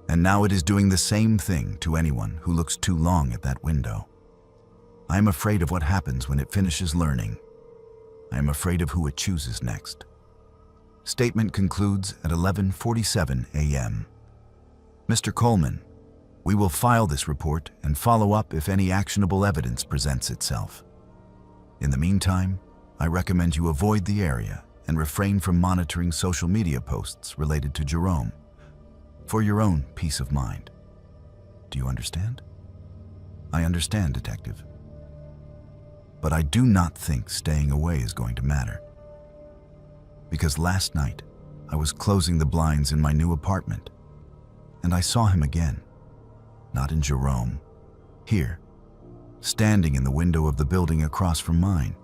And now it is doing the same thing to anyone who looks too long at that window. I am afraid of what happens when it finishes learning. I am afraid of who it chooses next. Statement concludes at 11:47 a.m. Mr. Coleman, we will file this report and follow up if any actionable evidence presents itself. In the meantime, I recommend you avoid the area and refrain from monitoring social media posts related to Jerome, for your own peace of mind. Do you understand? I understand, Detective. But I do not think staying away is going to matter. Because last night, I was closing the blinds in my new apartment, and I saw him again. Not in Jerome, here, standing in the window of the building across from mine.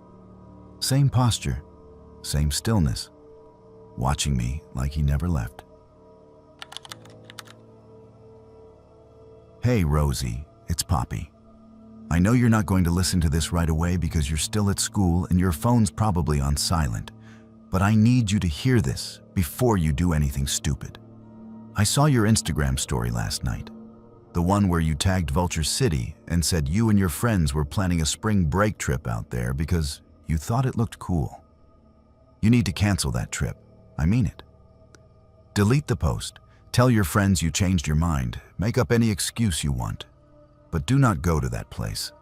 Same posture, same stillness, watching me like he never left. Hey, Rosie, it's Poppy. I know you're not going to listen to this right away because you're still at school and your phone's probably on silent, but I need you to hear this before you do anything stupid. I saw your Instagram story last night, the one where you tagged Vulture City and said you and your friends were planning a spring break trip out there because you thought it looked cool. You need to cancel that trip. I mean it. Delete the post. Tell your friends you changed your mind. Make up any excuse you want. But do not go to that place.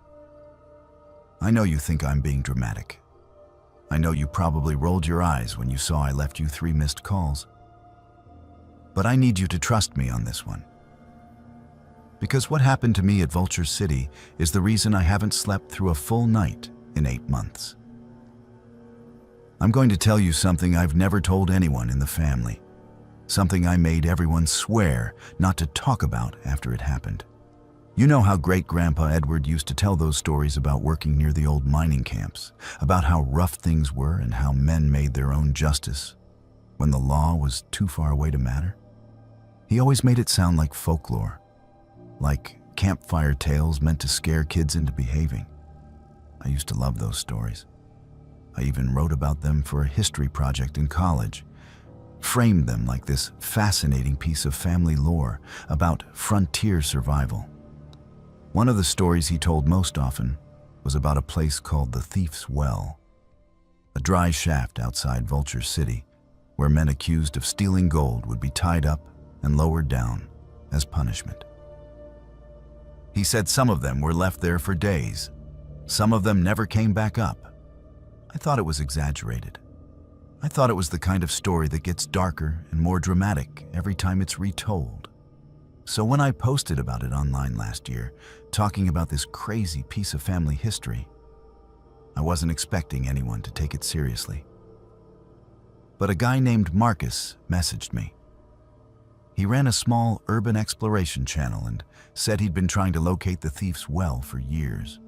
I know you think I'm being dramatic. I know you probably rolled your eyes when you saw I left you 3 missed calls. But I need you to trust me on this one. Because what happened to me at Vulture City is the reason I haven't slept through a full night in 8 months. I'm going to tell you something I've never told anyone in the family. Something I made everyone swear not to talk about after it happened. You know how Great-Grandpa Edward used to tell those stories about working near the old mining camps, about how rough things were and how men made their own justice when the law was too far away to matter? He always made it sound like folklore, like campfire tales meant to scare kids into behaving. I used to love those stories. I even wrote about them for a history project in college, framed them like this fascinating piece of family lore about frontier survival. One of the stories he told most often was about a place called the Thief's Well, a dry shaft outside Vulture City where men accused of stealing gold would be tied up and lowered down as punishment. He said some of them were left there for days. Some of them never came back up. I thought it was exaggerated. I thought it was the kind of story that gets darker and more dramatic every time it's retold. So when I posted about it online last year, talking about this crazy piece of family history, I wasn't expecting anyone to take it seriously. But a guy named Marcus messaged me. He ran a small urban exploration channel and said he'd been trying to locate the thief's well for years.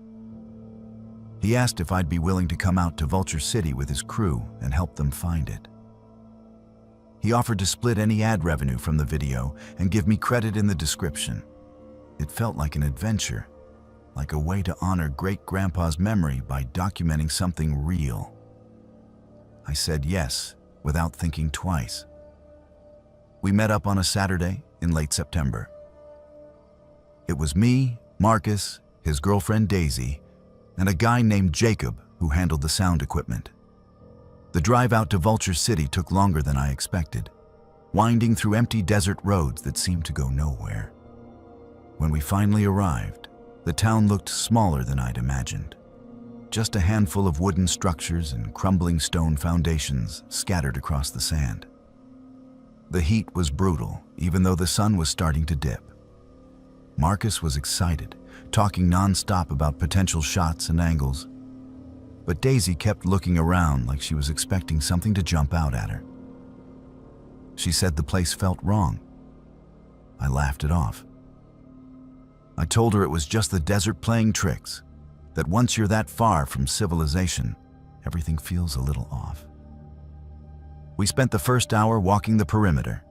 He asked if I'd be willing to come out to Vulture City with his crew and help them find it. He offered to split any ad revenue from the video and give me credit in the description. It felt like an adventure, like a way to honor great-grandpa's memory by documenting something real. I said yes, without thinking twice. We met up on a Saturday in late September. It was me, Marcus, his girlfriend Daisy, and a guy named Jacob who handled the sound equipment. The drive out to Vulture City took longer than I expected, winding through empty desert roads that seemed to go nowhere. When we finally arrived, the town looked smaller than I'd imagined. Just a handful of wooden structures and crumbling stone foundations scattered across the sand. The heat was brutal, even though the sun was starting to dip. Marcus was excited, talking nonstop about potential shots and angles. But Daisy kept looking around like she was expecting something to jump out at her. She said the place felt wrong. I laughed it off. I told her it was just the desert playing tricks, that once you're that far from civilization, everything feels a little off. We spent the first hour walking the perimeter,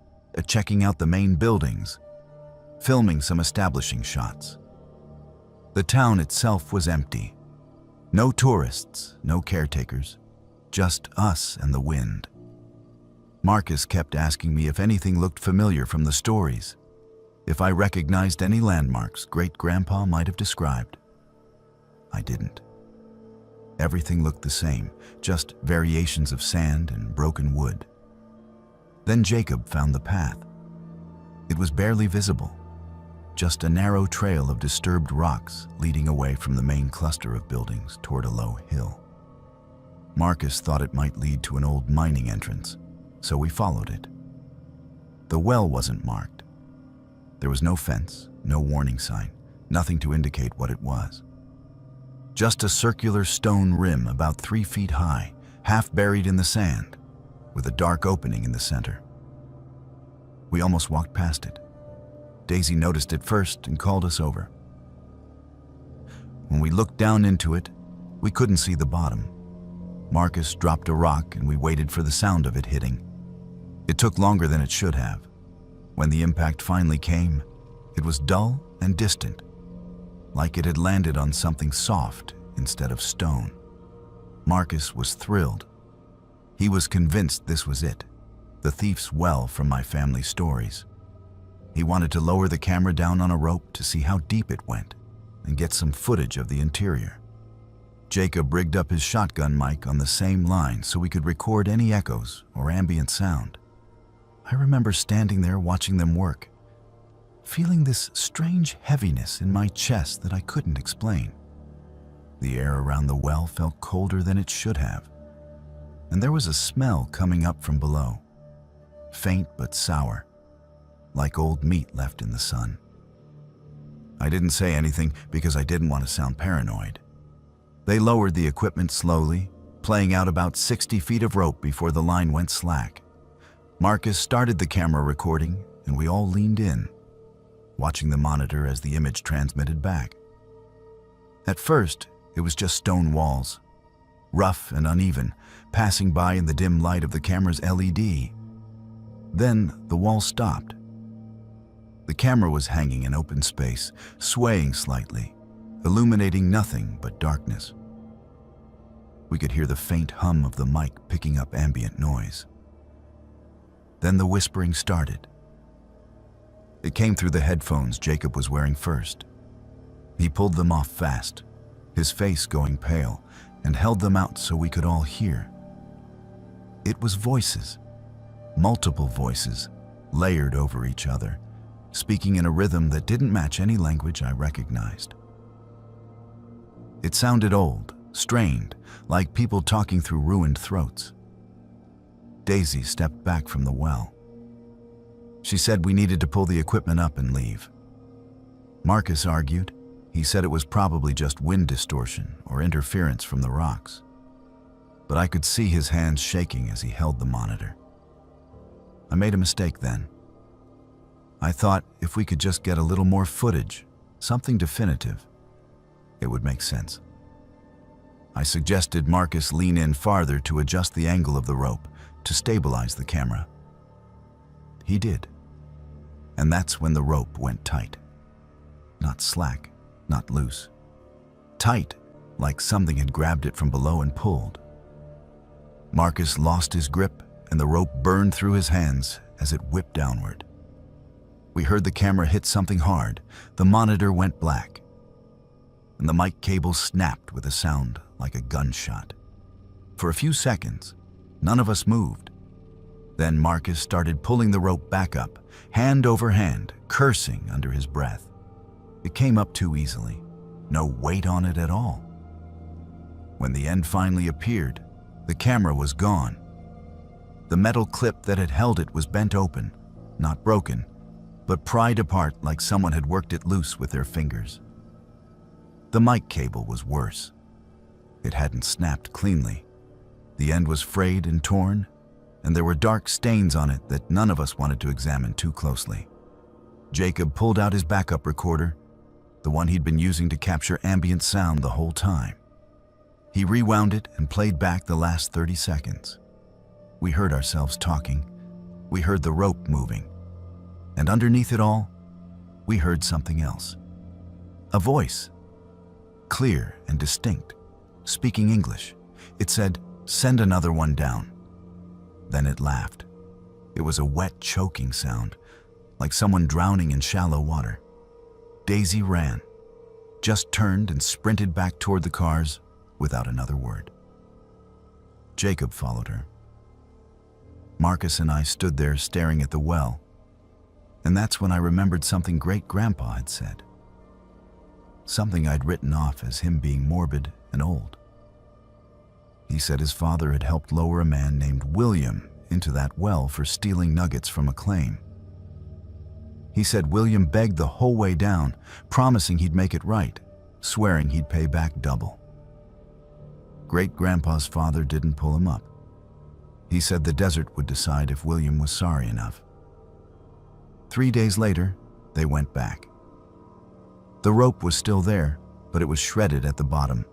checking out the main buildings, filming some establishing shots. The town itself was empty. No tourists, no caretakers, just us and the wind. Marcus kept asking me if anything looked familiar from the stories, if I recognized any landmarks Great-Grandpa might have described. I didn't. Everything looked the same, just variations of sand and broken wood. Then Jacob found the path. It was barely visible, just a narrow trail of disturbed rocks leading away from the main cluster of buildings toward a low hill. Marcus thought it might lead to an old mining entrance, so we followed it. The well wasn't marked. There was no fence, no warning sign, nothing to indicate what it was. Just a circular stone rim about 3 feet high, half buried in the sand, with a dark opening in the center. We almost walked past it. Daisy noticed it first and called us over. When we looked down into it, we couldn't see the bottom. Marcus dropped a rock and we waited for the sound of it hitting. It took longer than it should have. When the impact finally came, it was dull and distant, like it had landed on something soft instead of stone. Marcus was thrilled. He was convinced this was it, the thief's well from my family stories. He wanted to lower the camera down on a rope to see how deep it went and get some footage of the interior. Jacob rigged up his shotgun mic on the same line so we could record any echoes or ambient sound. I remember standing there watching them work, feeling this strange heaviness in my chest that I couldn't explain. The air around the well felt colder than it should have, and there was a smell coming up from below, faint but sour, like old meat left in the sun. I didn't say anything because I didn't want to sound paranoid. They lowered the equipment slowly, playing out about 60 feet of rope before the line went slack. Marcus started the camera recording, and we all leaned in, watching the monitor as the image transmitted back. At first, it was just stone walls, rough and uneven, passing by in the dim light of the camera's LED. Then the wall stopped. The camera was hanging in open space, swaying slightly, illuminating nothing but darkness. We could hear the faint hum of the mic picking up ambient noise. Then the whispering started. It came through the headphones Jacob was wearing first. He pulled them off fast, his face going pale, and held them out so we could all hear. It was voices, multiple voices, layered over each other, speaking in a rhythm that didn't match any language I recognized. It sounded old, strained, like people talking through ruined throats. Daisy stepped back from the well. She said we needed to pull the equipment up and leave. Marcus argued. He said it was probably just wind distortion or interference from the rocks. But I could see his hands shaking as he held the monitor. I made a mistake then. I thought if we could just get a little more footage, something definitive, it would make sense. I suggested Marcus lean in farther to adjust the angle of the rope to stabilize the camera. He did. And that's when the rope went tight. Not slack, not loose. Tight, like something had grabbed it from below and pulled. Marcus lost his grip and the rope burned through his hands as it whipped downward. We heard the camera hit something hard. The monitor went black, and the mic cable snapped with a sound like a gunshot. For a few seconds, none of us moved. Then Marcus started pulling the rope back up, hand over hand, cursing under his breath. It came up too easily, no weight on it at all. When the end finally appeared, the camera was gone. The metal clip that had held it was bent open, not broken, but pried apart like someone had worked it loose with their fingers. The mic cable was worse. It hadn't snapped cleanly. The end was frayed and torn, and there were dark stains on it that none of us wanted to examine too closely. Jacob pulled out his backup recorder, the one he'd been using to capture ambient sound the whole time. He rewound it and played back the last 30 seconds. We heard ourselves talking. We heard the rope moving. And underneath it all, we heard something else. A voice, clear and distinct, speaking English. It said, "Send another one down." Then it laughed. It was a wet, choking sound, like someone drowning in shallow water. Daisy ran, just turned and sprinted back toward the cars without another word. Jacob followed her. Marcus and I stood there staring at the well, and that's when I remembered something Great-Grandpa had said. Something I'd written off as him being morbid and old. He said his father had helped lower a man named William into that well for stealing nuggets from a claim. He said William begged the whole way down, promising he'd make it right, swearing he'd pay back double. Great-Grandpa's father didn't pull him up. He said the desert would decide if William was sorry enough. 3 days later, they went back. The rope was still there, but it was shredded at the bottom.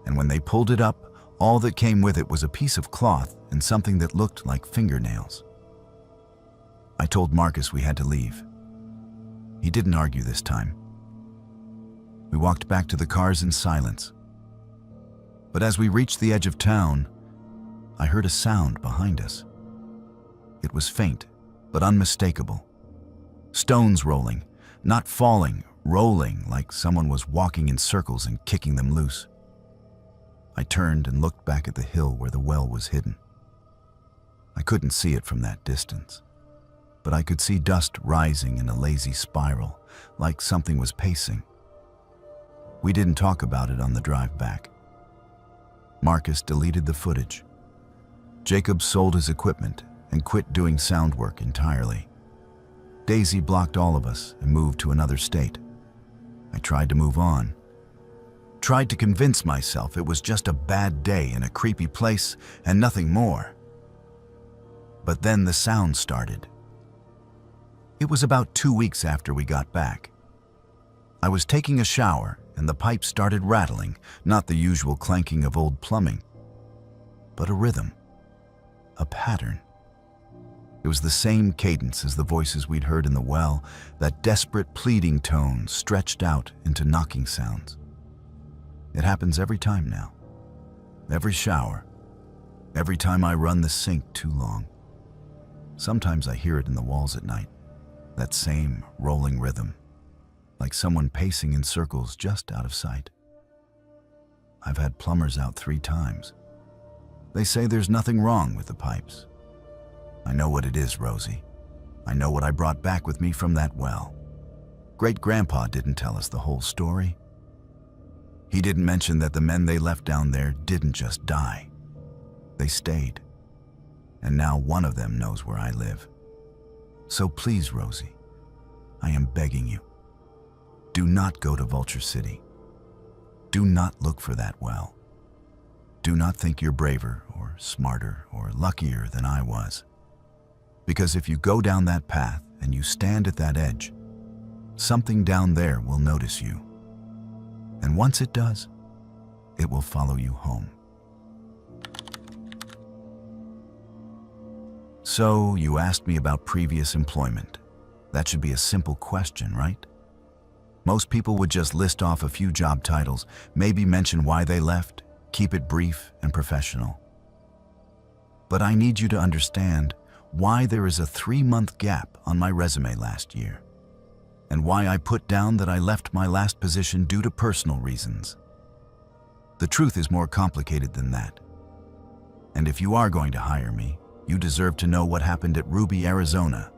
And when they pulled it up, all that came with it was a piece of cloth and something that looked like fingernails. I told Marcus we had to leave. He didn't argue this time. We walked back to the cars in silence. But as we reached the edge of town, I heard a sound behind us. It was faint, but unmistakable. Stones rolling, not falling, rolling like someone was walking in circles and kicking them loose. I turned and looked back at the hill where the well was hidden. I couldn't see it from that distance, but I could see dust rising in a lazy spiral, like something was pacing. We didn't talk about it on the drive back. Marcus deleted the footage. Jacob sold his equipment and quit doing sound work entirely. Daisy blocked all of us and moved to another state. I tried to move on. Tried to convince myself it was just a bad day in a creepy place and nothing more. But then the sound started. It was about 2 weeks after we got back. I was taking a shower and the pipe started rattling, not the usual clanking of old plumbing, but a rhythm, a pattern. It was the same cadence as the voices we'd heard in the well, that desperate pleading tone stretched out into knocking sounds. It happens every time now, every shower, every time I run the sink too long. Sometimes I hear it in the walls at night, that same rolling rhythm, like someone pacing in circles just out of sight. I've had plumbers out 3 times. They say there's nothing wrong with the pipes. I know what it is, Rosie. I know what I brought back with me from that well. Great-Grandpa didn't tell us the whole story. He didn't mention that the men they left down there didn't just die. They stayed. and now one of them knows where I live. So please, Rosie, I am begging you, do not go to Vulture City. Do not look for that well. Do not think you're braver or smarter or luckier than I was. Because if you go down that path and you stand at that edge, something down there will notice you. And once it does, it will follow you home. So you asked me about previous employment. That should be a simple question, right? Most people would just list off a few job titles, maybe mention why they left, keep it brief and professional. But I need you to understand why there is a 3-month gap on my resume last year, and why I put down that I left my last position due to personal reasons. The truth is more complicated than that. And if you are going to hire me, you deserve to know what happened at Ruby, Arizona,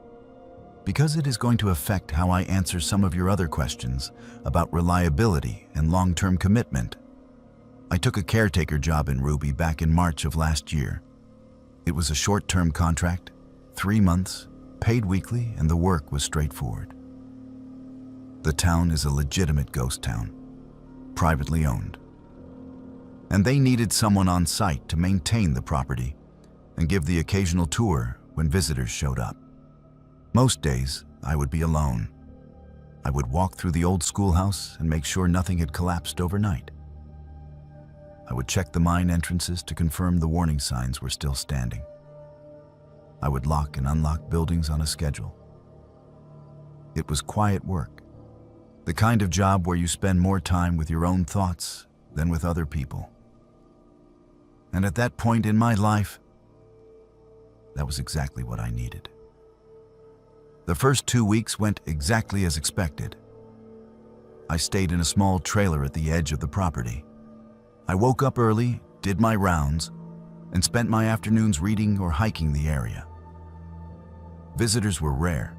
because it is going to affect how I answer some of your other questions about reliability and long-term commitment. I took a caretaker job in Ruby back in March of last year. It was a short-term contract, 3 months, paid weekly, and the work was straightforward. The town is a legitimate ghost town, privately owned. And they needed someone on site to maintain the property and give the occasional tour when visitors showed up. Most days, I would be alone. I would walk through the old schoolhouse and make sure nothing had collapsed overnight. I would check the mine entrances to confirm the warning signs were still standing. I would lock and unlock buildings on a schedule. It was quiet work, the kind of job where you spend more time with your own thoughts than with other people. And at that point in my life, that was exactly what I needed. The first 2 weeks went exactly as expected. I stayed in a small trailer at the edge of the property. I woke up early, did my rounds, and spent my afternoons reading or hiking the area. Visitors were rare,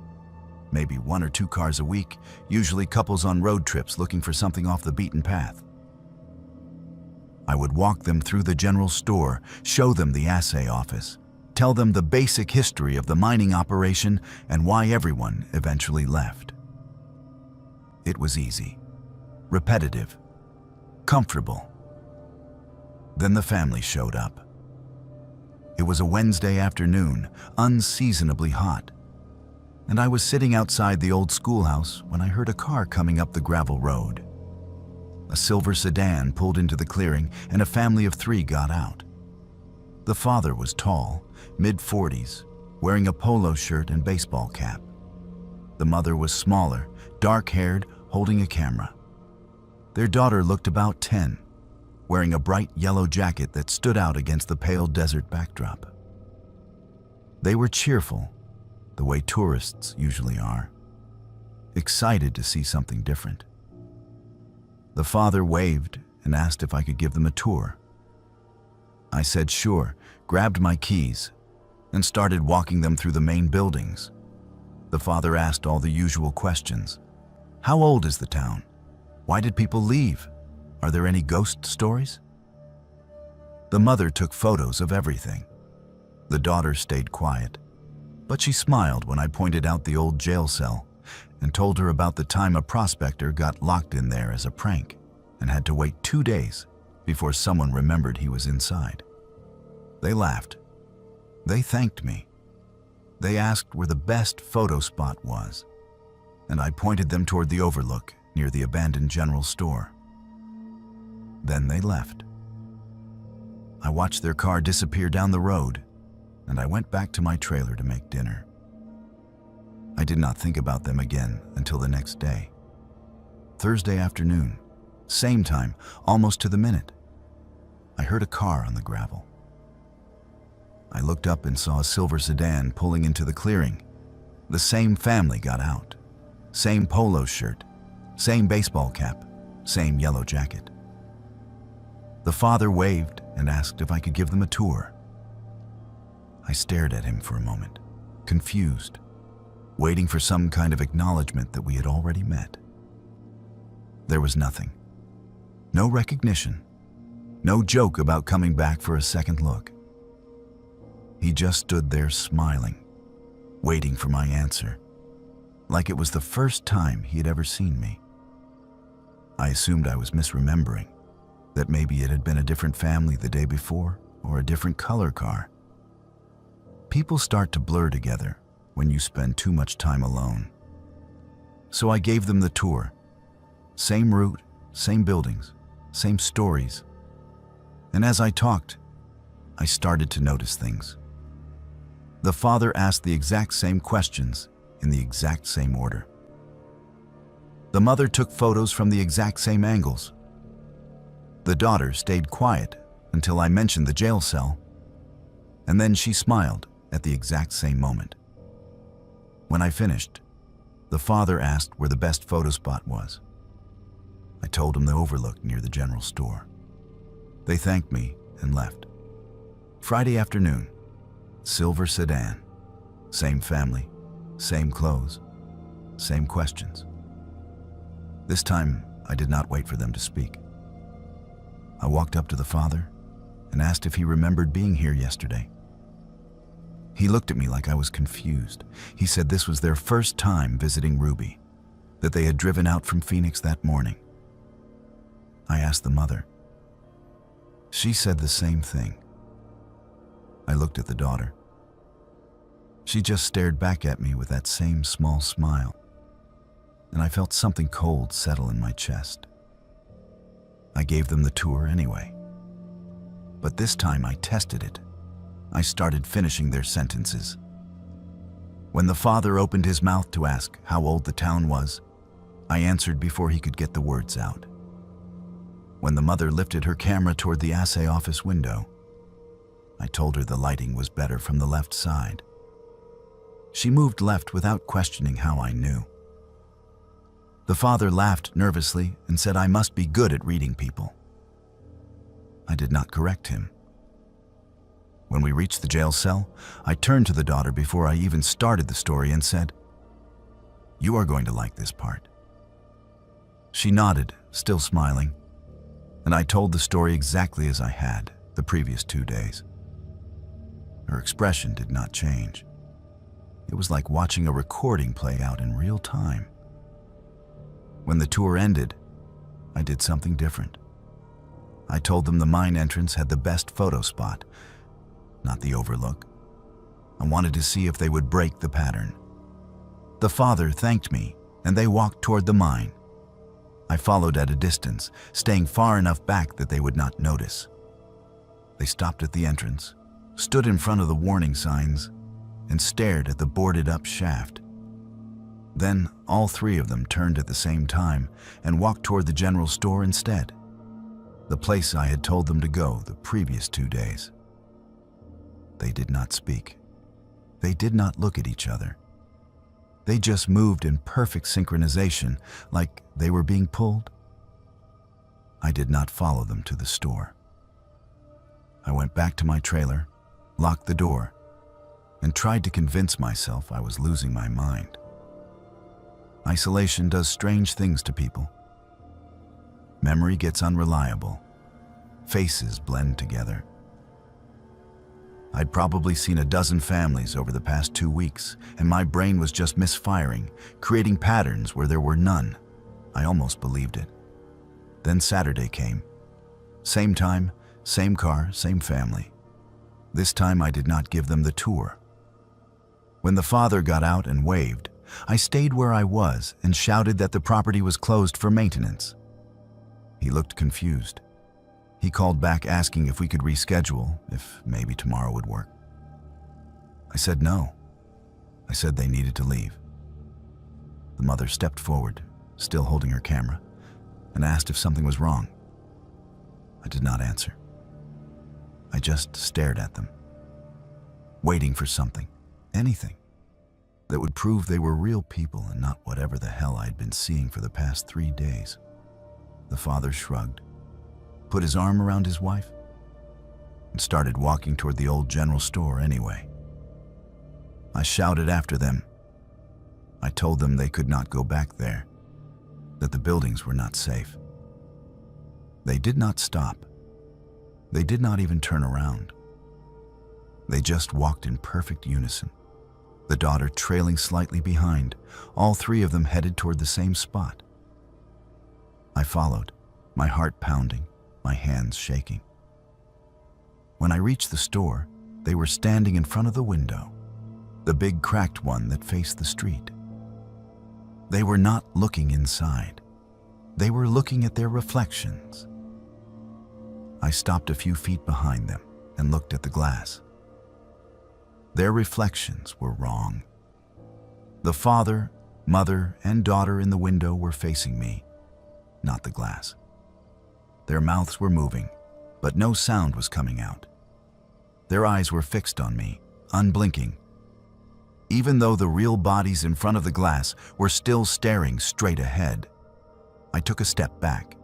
maybe 1 or 2 cars a week, usually couples on road trips looking for something off the beaten path. I would walk them through the general store, show them the assay office, tell them the basic history of the mining operation and why everyone eventually left. It was easy, repetitive, comfortable. Then the family showed up. It was a Wednesday afternoon, unseasonably hot, and I was sitting outside the old schoolhouse when I heard a car coming up the gravel road. A silver sedan pulled into the clearing and a family of 3 got out. The father was tall, mid-40s, wearing a polo shirt and baseball cap. The mother was smaller, dark-haired, holding a camera. Their daughter looked about 10, wearing a bright yellow jacket that stood out against the pale desert backdrop. They were cheerful, the way tourists usually are, excited to see something different. The father waved and asked if I could give them a tour. I said sure, grabbed my keys, and started walking them through the main buildings. The father asked all the usual questions. How old is the town? Why did people leave? Are there any ghost stories? The mother took photos of everything. The daughter stayed quiet, but she smiled when I pointed out the old jail cell and told her about the time a prospector got locked in there as a prank and had to wait 2 days before someone remembered he was inside. They laughed. They thanked me. They asked where the best photo spot was, and I pointed them toward the overlook near the abandoned general store. Then they left. I watched their car disappear down the road, and I went back to my trailer to make dinner. I did not think about them again until the next day. Thursday afternoon, same time, almost to the minute. I heard a car on the gravel. I looked up and saw a silver sedan pulling into the clearing. The same family got out. Same polo shirt, same baseball cap, same yellow jacket. The father waved and asked if I could give them a tour. I stared at him for a moment, confused, waiting for some kind of acknowledgement that we had already met. There was nothing. No recognition. No joke about coming back for a second look. He just stood there smiling, waiting for my answer, like it was the first time he had ever seen me. I assumed I was misremembering, that maybe it had been a different family the day before or a different color car. People start to blur together when you spend too much time alone. So I gave them the tour. Same route, same buildings, same stories. And as I talked, I started to notice things. The father asked the exact same questions in the exact same order. The mother took photos from the exact same angles. The daughter stayed quiet until I mentioned the jail cell, and then she smiled at the exact same moment. When I finished, the father asked where the best photo spot was. I told him the overlook near the general store. They thanked me and left. Friday afternoon, silver sedan, same family, same clothes, same questions. This time, I did not wait for them to speak. I walked up to the father and asked if he remembered being here yesterday. He looked at me like I was confused. He said this was their first time visiting Ruby, that they had driven out from Phoenix that morning. I asked the mother. She said the same thing. I looked at the daughter. She just stared back at me with that same small smile, and I felt something cold settle in my chest. I gave them the tour anyway, but this time I tested it. I started finishing their sentences. When the father opened his mouth to ask how old the town was, I answered before he could get the words out. When the mother lifted her camera toward the assay office window, I told her the lighting was better from the left side. She moved left without questioning how I knew. The father laughed nervously and said I must be good at reading people. I did not correct him. When we reached the jail cell, I turned to the daughter before I even started the story and said, "You are going to like this part." She nodded, still smiling, and I told the story exactly as I had the previous 2 days. Her expression did not change. It was like watching a recording play out in real time. When the tour ended, I did something different. I told them the mine entrance had the best photo spot, not the overlook. I wanted to see if they would break the pattern. The father thanked me, and they walked toward the mine. I followed at a distance, staying far enough back that they would not notice. They stopped at the entrance, stood in front of the warning signs, and stared at the boarded-up shaft. Then all three of them turned at the same time and walked toward the general store instead, the place I had told them to go the previous 2 days. They did not speak. They did not look at each other. They just moved in perfect synchronization, like they were being pulled. I did not follow them to the store. I went back to my trailer, locked the door, and tried to convince myself I was losing my mind. Isolation does strange things to people. Memory gets unreliable. Faces blend together. I'd probably seen a dozen families over the past 2 weeks, and my brain was just misfiring, creating patterns where there were none. I almost believed it. Then Saturday came. Same time, same car, same family. This time I did not give them the tour. When the father got out and waved, I stayed where I was and shouted that the property was closed for maintenance. He looked confused. He called back asking if we could reschedule, if maybe tomorrow would work. I said no. I said they needed to leave. The mother stepped forward, still holding her camera, and asked if something was wrong. I did not answer. I just stared at them, waiting for something, anything, that would prove they were real people and not whatever the hell I'd been seeing for the past 3 days. The father shrugged, put his arm around his wife, and started walking toward the old general store anyway. I shouted after them. I told them they could not go back there, that the buildings were not safe. They did not stop. They did not even turn around. They just walked in perfect unison, the daughter trailing slightly behind, all three of them headed toward the same spot. I followed, my heart pounding, my hands shaking. When I reached the store, they were standing in front of the window, the big cracked one that faced the street. They were not looking inside. They were looking at their reflections. I stopped a few feet behind them and looked at the glass. Their reflections were wrong. The father, mother, and daughter in the window were facing me, not the glass. Their mouths were moving, but no sound was coming out. Their eyes were fixed on me, unblinking, even though the real bodies in front of the glass were still staring straight ahead. I took a step back.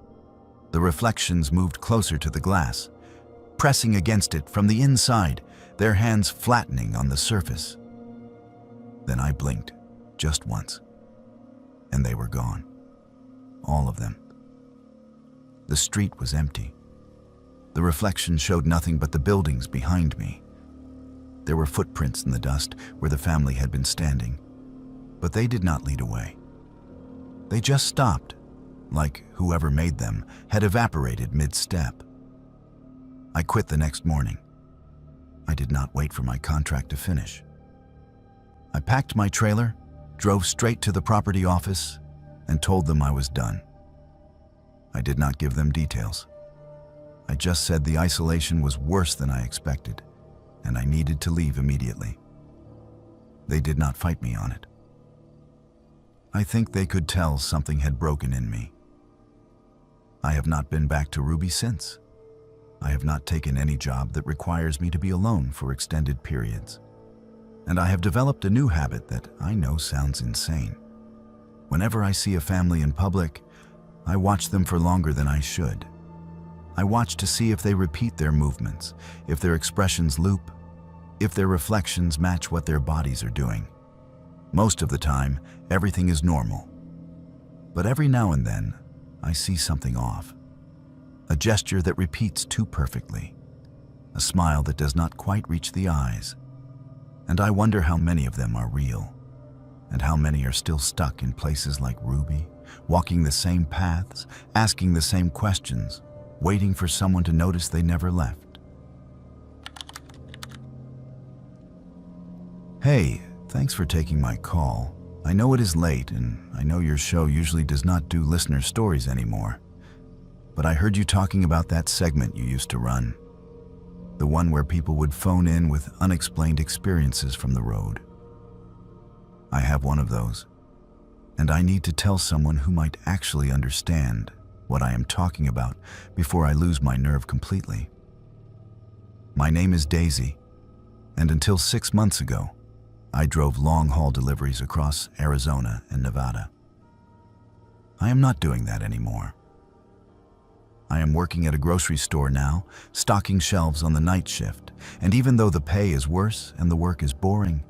The reflections moved closer to the glass, pressing against it from the inside, their hands flattening on the surface. Then I blinked, just once, and they were gone. All of them. The street was empty. The reflection showed nothing but the buildings behind me. There were footprints in the dust where the family had been standing, but they did not lead away. They just stopped, like whoever made them had evaporated mid-step. I quit the next morning. I did not wait for my contract to finish. I packed my trailer, drove straight to the property office, and told them I was done. I did not give them details. I just said the isolation was worse than I expected, and I needed to leave immediately. They did not fight me on it. I think they could tell something had broken in me. I have not been back to Ruby since. I have not taken any job that requires me to be alone for extended periods. And I have developed a new habit that I know sounds insane. Whenever I see a family in public, I watch them for longer than I should. I watch to see if they repeat their movements, if their expressions loop, if their reflections match what their bodies are doing. Most of the time, everything is normal. But every now and then, I see something off. A gesture that repeats too perfectly. A smile that does not quite reach the eyes. And I wonder how many of them are real, and how many are still stuck in places like Ruby, walking the same paths, asking the same questions, waiting for someone to notice they never left. Hey, thanks for taking my call. I know it is late, and I know your show usually does not do listener stories anymore. But I heard you talking about that segment you used to run. The one where people would phone in with unexplained experiences from the road. I have one of those, and I need to tell someone who might actually understand what I am talking about before I lose my nerve completely. My name is Daisy, and until 6 months ago, I drove long-haul deliveries across Arizona and Nevada. I am not doing that anymore. I am working at a grocery store now, stocking shelves on the night shift, and even though the pay is worse and the work is boring,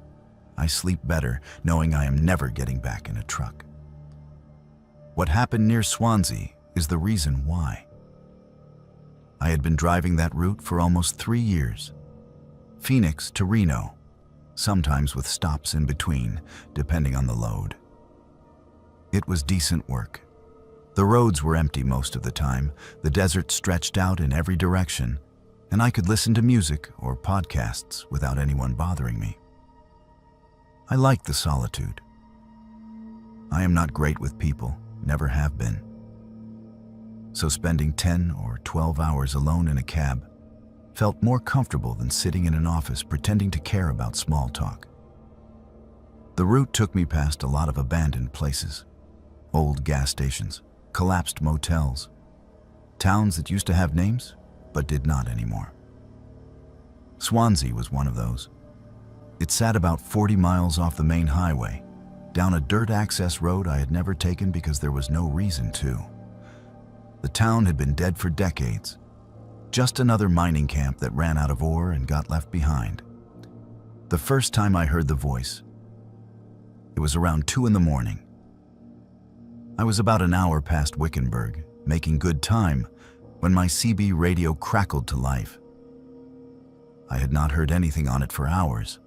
I sleep better knowing I am never getting back in a truck. What happened near Swansea is the reason why. I had been driving that route for almost 3 years. Phoenix to Reno, sometimes with stops in between, depending on the load. It was decent work. The roads were empty most of the time, the desert stretched out in every direction, and I could listen to music or podcasts without anyone bothering me. I liked the solitude. I am not great with people, never have been. So spending 10 or 12 hours alone in a cab felt more comfortable than sitting in an office pretending to care about small talk. The route took me past a lot of abandoned places, old gas stations, collapsed motels, towns that used to have names but did not anymore. Swansea was one of those. It sat about 40 miles off the main highway, down a dirt access road I had never taken because there was no reason to. The town had been dead for decades, just another mining camp that ran out of ore and got left behind. The first time I heard the voice, it was around 2 in the morning. I was about an hour past Wickenburg, making good time, when my CB radio crackled to life. I had not heard anything on it for hours.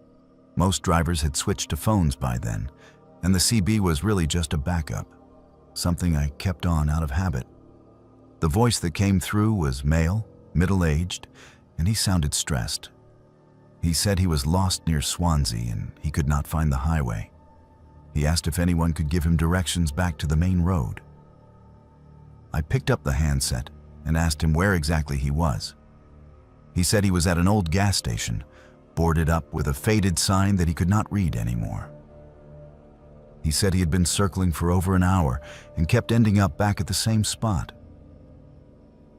Most drivers had switched to phones by then, and the CB was really just a backup, something I kept on out of habit. The voice that came through was male, middle-aged, and he sounded stressed. He said he was lost near Swansea and he could not find the highway. He asked if anyone could give him directions back to the main road. I picked up the handset and asked him where exactly he was. He said he was at an old gas station, boarded up with a faded sign that he could not read anymore. He said he had been circling for over an hour and kept ending up back at the same spot.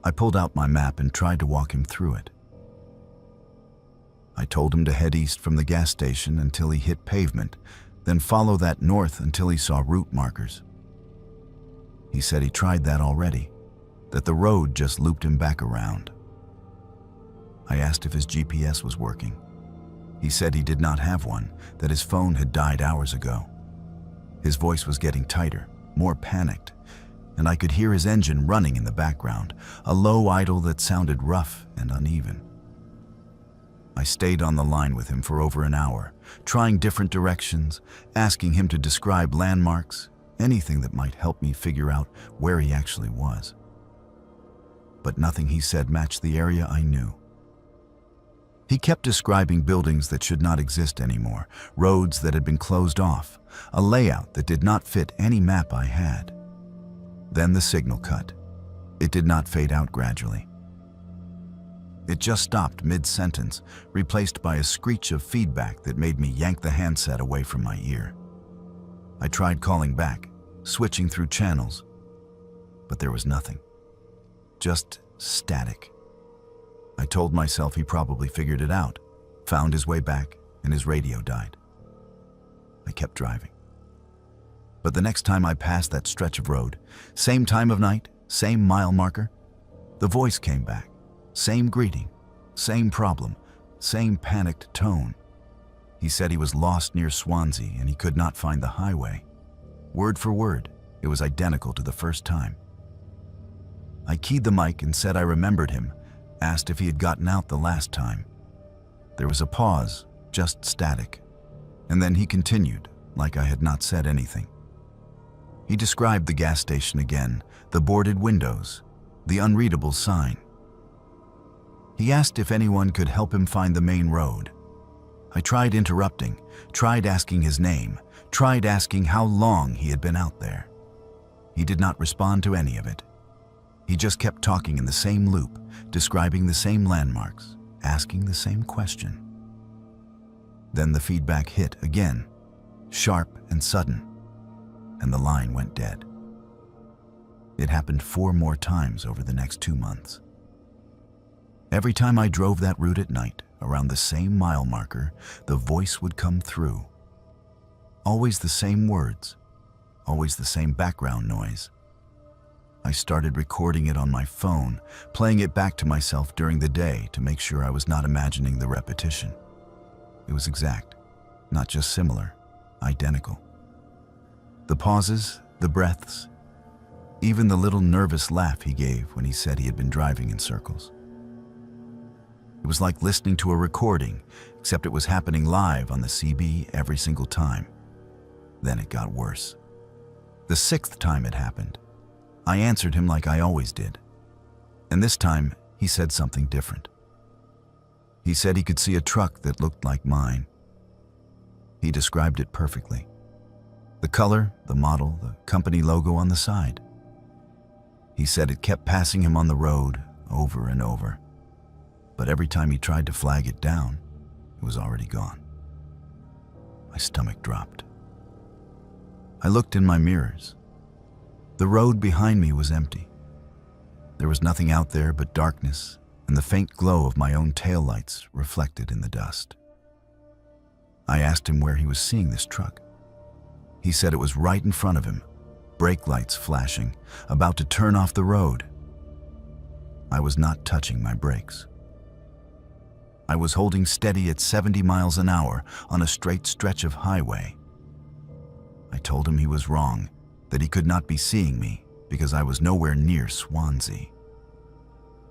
I pulled out my map and tried to walk him through it. I told him to head east from the gas station until he hit pavement, then follow that north until he saw route markers. He said he tried that already, that the road just looped him back around. I asked if his GPS was working. He said he did not have one, that his phone had died hours ago. His voice was getting tighter, more panicked, and I could hear his engine running in the background, a low idle that sounded rough and uneven. I stayed on the line with him for over an hour, trying different directions, asking him to describe landmarks, anything that might help me figure out where he actually was. But nothing he said matched the area I knew. He kept describing buildings that should not exist anymore, roads that had been closed off, a layout that did not fit any map I had. Then the signal cut. It did not fade out gradually. It just stopped mid-sentence, replaced by a screech of feedback that made me yank the handset away from my ear. I tried calling back, switching through channels, but there was nothing. Just static. I told myself he probably figured it out, found his way back, and his radio died. I kept driving. But the next time I passed that stretch of road, same time of night, same mile marker, the voice came back. Same greeting, same problem, same panicked tone. He said he was lost near Swansea and he could not find the highway. Word for word, it was identical to the first time. I keyed the mic and said I remembered him, asked if he had gotten out the last time. There was a pause, just static, and then he continued, like I had not said anything. He described the gas station again, the boarded windows, the unreadable sign. He asked if anyone could help him find the main road. I tried interrupting, tried asking his name, tried asking how long he had been out there. He did not respond to any of it. He just kept talking in the same loop, describing the same landmarks, asking the same question. Then the feedback hit again, sharp and sudden, and the line went dead. It happened 4 more times over the next 2 months. Every time I drove that route at night, around the same mile marker, the voice would come through. Always the same words, always the same background noise. I started recording it on my phone, playing it back to myself during the day to make sure I was not imagining the repetition. It was exact, not just similar, identical. The pauses, the breaths, even the little nervous laugh he gave when he said he had been driving in circles. It was like listening to a recording, except it was happening live on the CB every single time. Then it got worse. The 6th time it happened, I answered him like I always did. And this time, he said something different. He said he could see a truck that looked like mine. He described it perfectly. The color, the model, the company logo on the side. He said it kept passing him on the road over and over. But every time he tried to flag it down, it was already gone. My stomach dropped. I looked in my mirrors. The road behind me was empty. There was nothing out there but darkness and the faint glow of my own taillights reflected in the dust. I asked him where he was seeing this truck. He said it was right in front of him, brake lights flashing, about to turn off the road. I was not touching my brakes. I was holding steady at 70 miles an hour on a straight stretch of highway. I told him he was wrong, that he could not be seeing me because I was nowhere near Swansea.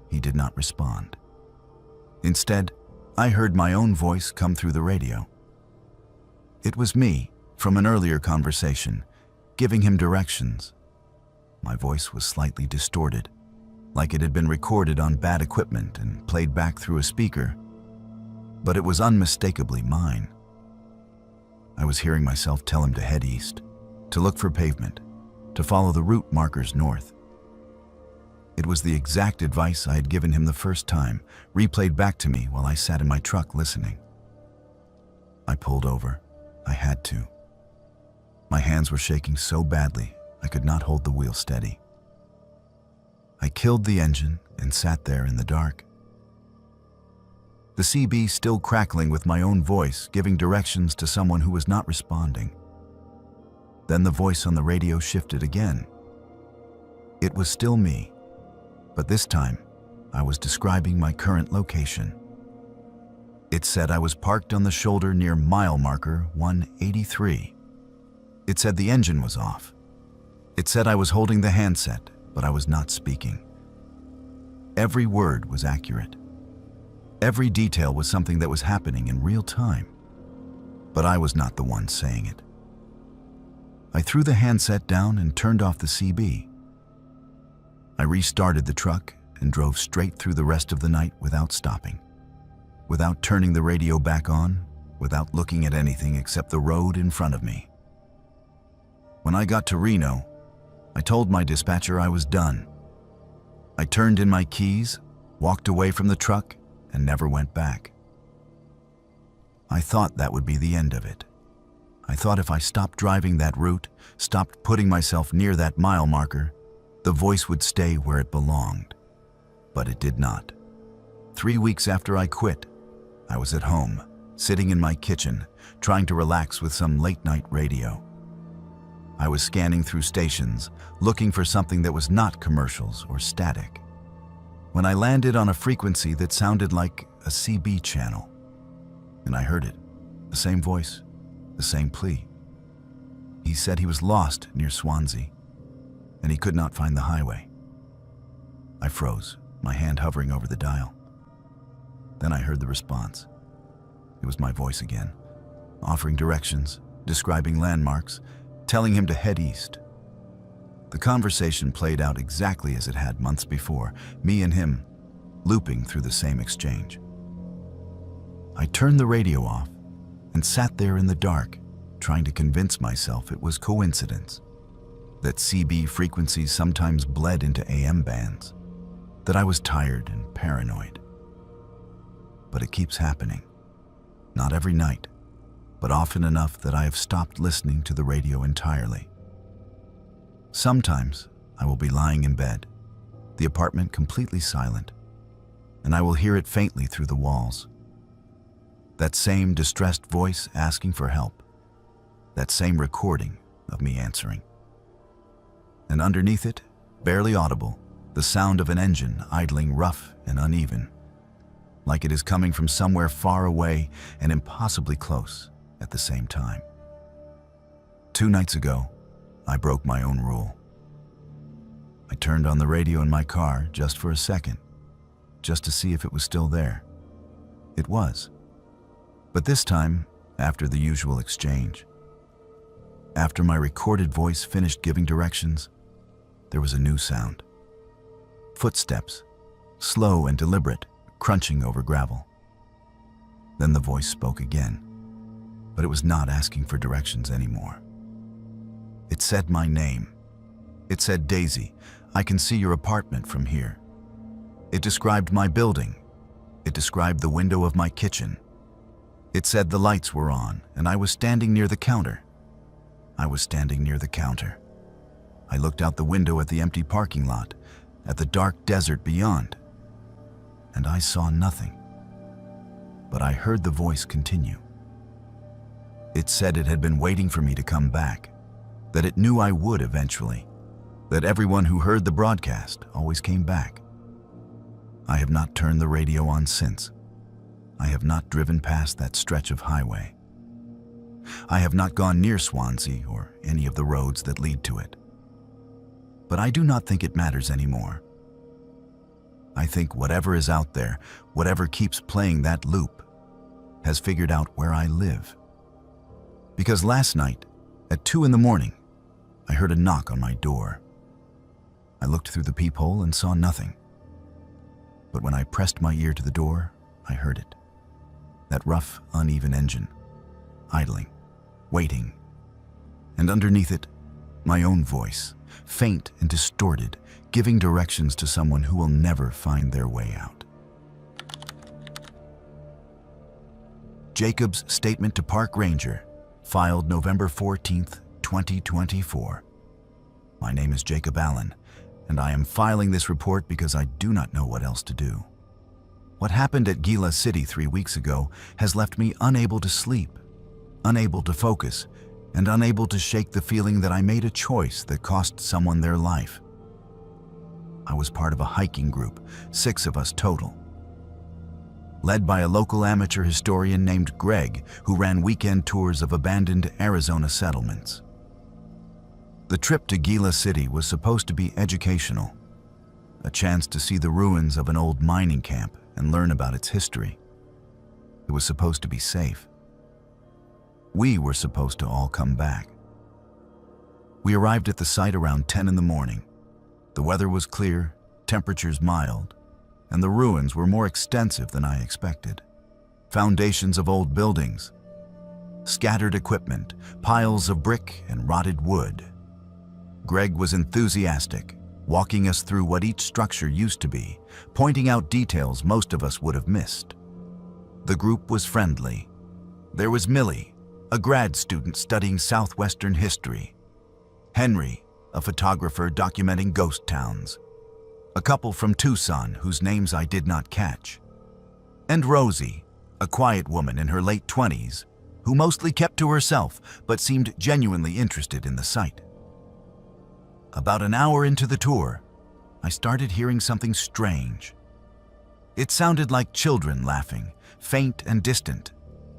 He did not respond. Instead, I heard my own voice come through the radio. It was me, from an earlier conversation, giving him directions. My voice was slightly distorted, like it had been recorded on bad equipment and played back through a speaker, but it was unmistakably mine. I was hearing myself tell him to head east, to look for pavement, to follow the route markers north. It was the exact advice I had given him the first time, replayed back to me while I sat in my truck listening. I pulled over. I had to. My hands were shaking so badly I could not hold the wheel steady. I killed the engine and sat there in the dark. The CB still crackling with my own voice, giving directions to someone who was not responding. Then the voice on the radio shifted again. It was still me, but this time I was describing my current location. It said I was parked on the shoulder near mile marker 183. It said the engine was off. It said I was holding the handset, but I was not speaking. Every word was accurate. Every detail was something that was happening in real time, but I was not the one saying it. I threw the handset down and turned off the CB. I restarted the truck and drove straight through the rest of the night without stopping, without turning the radio back on, without looking at anything except the road in front of me. When I got to Reno, I told my dispatcher I was done. I turned in my keys, walked away from the truck, and never went back. I thought that would be the end of it. I thought if I stopped driving that route, stopped putting myself near that mile marker, the voice would stay where it belonged. But it did not. 3 weeks after I quit, I was at home, sitting in my kitchen, trying to relax with some late-night radio. I was scanning through stations, looking for something that was not commercials or static, when I landed on a frequency that sounded like a CB channel. And I heard it, the same voice, the same plea. He said he was lost near Swansea, and he could not find the highway. I froze, my hand hovering over the dial. Then I heard the response. It was my voice again, offering directions, describing landmarks, telling him to head east. The conversation played out exactly as it had months before, me and him looping through the same exchange. I turned the radio off and sat there in the dark, trying to convince myself it was coincidence, that CB frequencies sometimes bled into AM bands, that I was tired and paranoid. But it keeps happening. Not every night, but often enough that I have stopped listening to the radio entirely. Sometimes I will be lying in bed, the apartment completely silent, and I will hear it faintly through the walls. That same distressed voice asking for help, that same recording of me answering. And underneath it, barely audible, the sound of an engine idling rough and uneven, like it is coming from somewhere far away and impossibly close at the same time. 2 nights ago, I broke my own rule. I turned on the radio in my car just for a second, just to see if it was still there. It was. But this time, after the usual exchange. After my recorded voice finished giving directions, there was a new sound. Footsteps, slow and deliberate, crunching over gravel. Then the voice spoke again, but it was not asking for directions anymore. It said my name. It said, "Daisy, I can see your apartment from here." It described my building. It described the window of my kitchen. It said the lights were on, and I was standing near the counter. I was standing near the counter. I looked out the window at the empty parking lot, at the dark desert beyond, and I saw nothing. But I heard the voice continue. It said it had been waiting for me to come back, that it knew I would eventually, that everyone who heard the broadcast always came back. I have not turned the radio on since. I have not driven past that stretch of highway. I have not gone near Swansea or any of the roads that lead to it. But I do not think it matters anymore. I think whatever is out there, whatever keeps playing that loop, has figured out where I live. Because last night, at 2 in the morning, I heard a knock on my door. I looked through the peephole and saw nothing. But when I pressed my ear to the door, I heard it. That rough, uneven engine, idling, waiting. And underneath it, my own voice, faint and distorted, giving directions to someone who will never find their way out. Jacob's statement to Park Ranger, filed November 14th, 2024. My name is Jacob Allen, and I am filing this report because I do not know what else to do. What happened at Gila City 3 weeks ago has left me unable to sleep, unable to focus, and unable to shake the feeling that I made a choice that cost someone their life. I was part of a hiking group, 6 of us total, led by a local amateur historian named Greg, who ran weekend tours of abandoned Arizona settlements. The trip to Gila City was supposed to be educational, a chance to see the ruins of an old mining camp and learn about its history. It was supposed to be safe. We were supposed to all come back. We arrived at the site around 10 in the morning. The weather was clear, temperatures mild, and the ruins were more extensive than I expected. Foundations of old buildings, scattered equipment, piles of brick and rotted wood. Greg was enthusiastic, walking us through what each structure used to be, pointing out details most of us would have missed. The group was friendly. There was Millie, a grad student studying Southwestern history; Henry, a photographer documenting ghost towns; a couple from Tucson whose names I did not catch; and Rosie, a quiet woman in her late 20s, who mostly kept to herself but seemed genuinely interested in the site. About an hour into the tour, I started hearing something strange. It sounded like children laughing, faint and distant,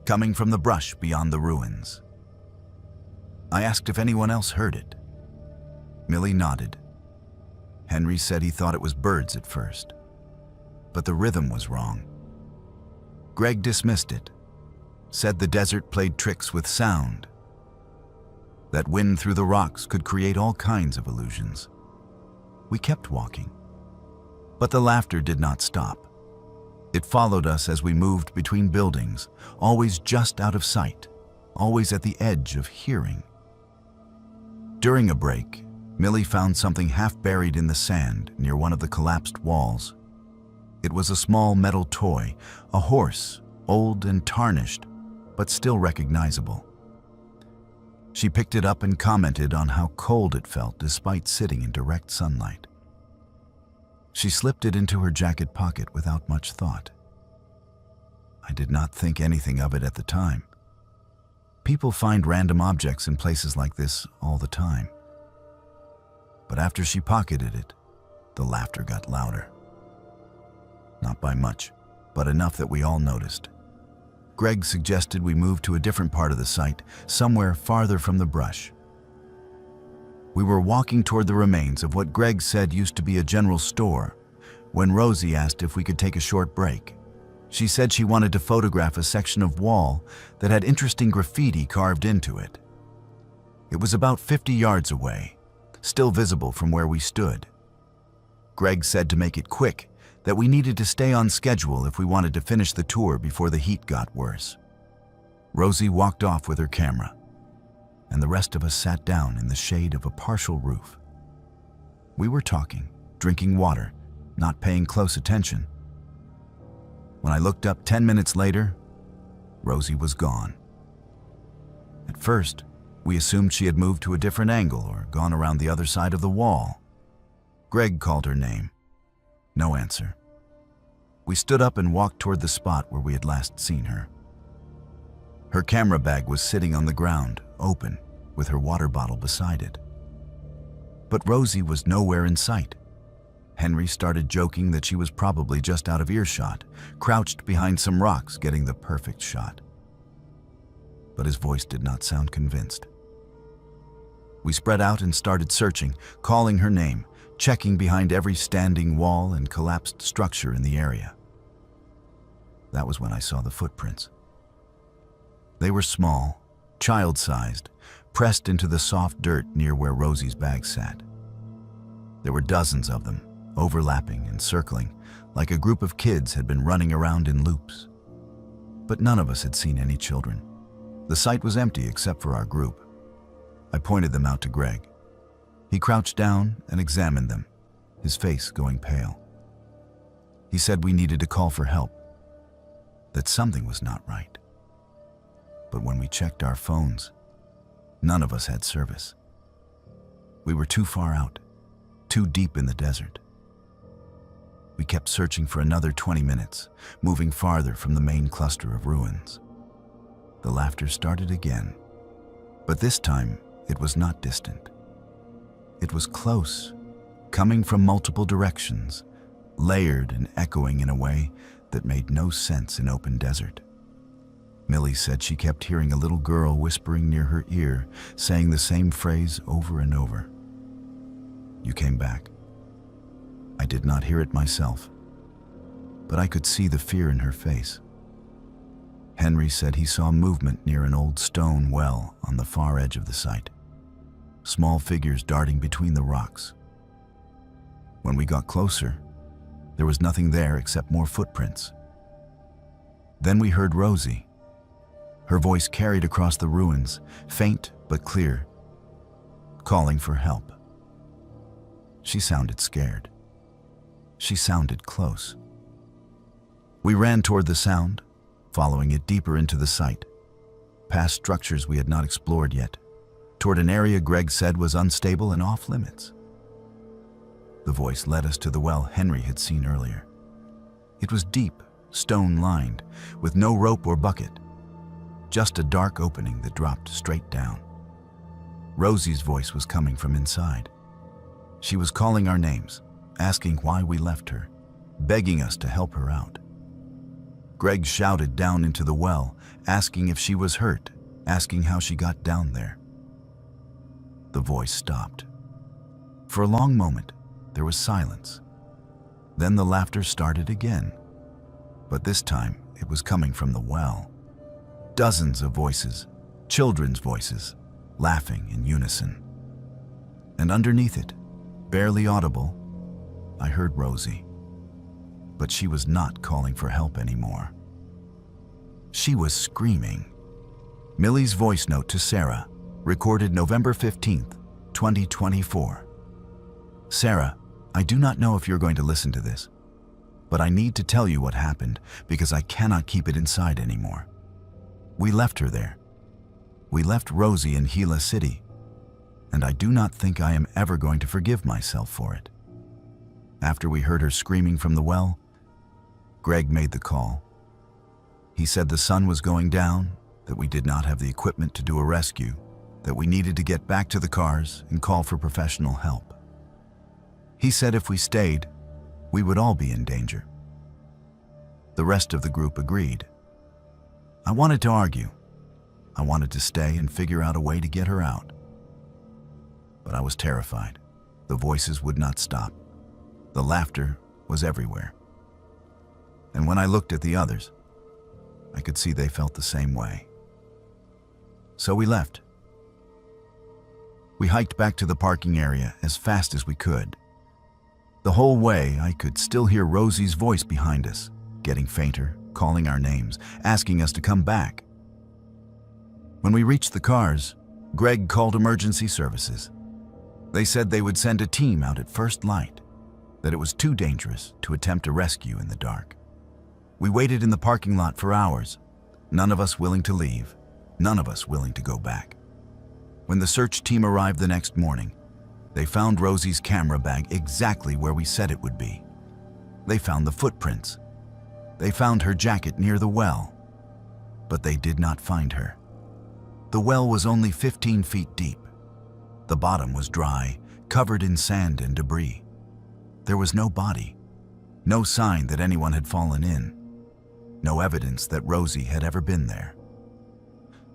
coming from the brush beyond the ruins. I asked if anyone else heard it. Millie nodded. Henry said he thought it was birds at first, but the rhythm was wrong. Greg dismissed it, said the desert played tricks with sound, that wind through the rocks could create all kinds of illusions. We kept walking, but the laughter did not stop. It followed us as we moved between buildings, always just out of sight, always at the edge of hearing. During a break, Millie found something half buried in the sand near one of the collapsed walls. It was a small metal toy, a horse, old and tarnished, but still recognizable. She picked it up and commented on how cold it felt despite sitting in direct sunlight. She slipped it into her jacket pocket without much thought. I did not think anything of it at the time. People find random objects in places like this all the time. But after she pocketed it, the laughter got louder. Not by much, but enough that we all noticed. Greg suggested we move to a different part of the site, somewhere farther from the brush. We were walking toward the remains of what Greg said used to be a general store when Rosie asked if we could take a short break. She said she wanted to photograph a section of wall that had interesting graffiti carved into it. It was about 50 yards away, still visible from where we stood. Greg said to make it quick, that we needed to stay on schedule if we wanted to finish the tour before the heat got worse. Rosie walked off with her camera, and the rest of us sat down in the shade of a partial roof. We were talking, drinking water, not paying close attention. When I looked up 10 minutes later, Rosie was gone. At first, we assumed she had moved to a different angle or gone around the other side of the wall. Greg called her name. No answer. We stood up and walked toward the spot where we had last seen her. Her camera bag was sitting on the ground, open, with her water bottle beside it. But Rosie was nowhere in sight. Henry started joking that she was probably just out of earshot, crouched behind some rocks getting the perfect shot. But his voice did not sound convinced. We spread out and started searching, calling her name, checking behind every standing wall and collapsed structure in the area. That was when I saw the footprints. They were small, child-sized, pressed into the soft dirt near where Rosie's bag sat. There were dozens of them, overlapping and circling, like a group of kids had been running around in loops. But none of us had seen any children. The site was empty except for our group. I pointed them out to Greg. He crouched down and examined them, his face going pale. He said we needed to call for help, that something was not right. But when we checked our phones, none of us had service. We were too far out, too deep in the desert. We kept searching for another 20 minutes, moving farther from the main cluster of ruins. The laughter started again, but this time it was not distant. It was close, coming from multiple directions, layered and echoing in a way that made no sense in open desert. Millie said she kept hearing a little girl whispering near her ear, saying the same phrase over and over. You came back. I did not hear it myself, but I could see the fear in her face. Henry said he saw movement near an old stone well on the far edge of the site, small figures darting between the rocks. When we got closer, there was nothing there except more footprints. Then we heard Rosie. Her voice carried across the ruins, faint but clear, calling for help. She sounded scared. She sounded close. We ran toward the sound, following it deeper into the site, past structures we had not explored yet, toward an area Greg said was unstable and off-limits. The voice led us to the well Henry had seen earlier. It was deep, stone-lined, with no rope or bucket, just a dark opening that dropped straight down. Rosie's voice was coming from inside. She was calling our names, asking why we left her, begging us to help her out. Greg shouted down into the well, asking if she was hurt, asking how she got down there. The voice stopped. For a long moment, there was silence. Then the laughter started again, but this time it was coming from the well. Dozens of voices, children's voices, laughing in unison. And underneath it, barely audible, I heard Rosie. But she was not calling for help anymore. She was screaming. Millie's voice note to Sarah, recorded November 15th, 2024. Sarah, I do not know if you're going to listen to this, but I need to tell you what happened because I cannot keep it inside anymore. We left her there. We left Rosie in Gila City, and I do not think I am ever going to forgive myself for it. After we heard her screaming from the well, Greg made the call. He said the sun was going down, that we did not have the equipment to do a rescue, that we needed to get back to the cars and call for professional help. He said if we stayed, we would all be in danger. The rest of the group agreed. I wanted to argue. I wanted to stay and figure out a way to get her out. But I was terrified. The voices would not stop. The laughter was everywhere. And when I looked at the others, I could see they felt the same way. So we left. We hiked back to the parking area as fast as we could. The whole way, I could still hear Rosie's voice behind us, getting fainter, calling our names, asking us to come back. When we reached the cars, Greg called emergency services. They said they would send a team out at first light, that it was too dangerous to attempt a rescue in the dark. We waited in the parking lot for hours, none of us willing to leave, none of us willing to go back. When the search team arrived the next morning, they found Rosie's camera bag exactly where we said it would be. They found the footprints. They found her jacket near the well, but they did not find her. The well was only 15 feet deep. The bottom was dry, covered in sand and debris. There was no body, no sign that anyone had fallen in, no evidence that Rosie had ever been there.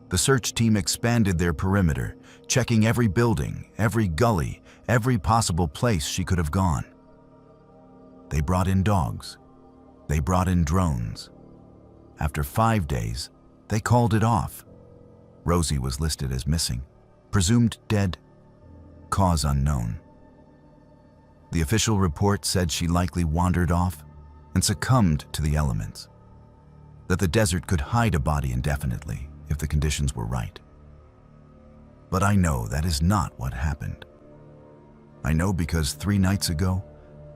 The search team expanded their perimeter, checking every building, every gully, every possible place she could have gone. They brought in dogs. They brought in drones. After 5 days, they called it off. Rosie was listed as missing, presumed dead, cause unknown. The official report said she likely wandered off and succumbed to the elements, that the desert could hide a body indefinitely if the conditions were right. But I know that is not what happened. I know because 3 nights ago,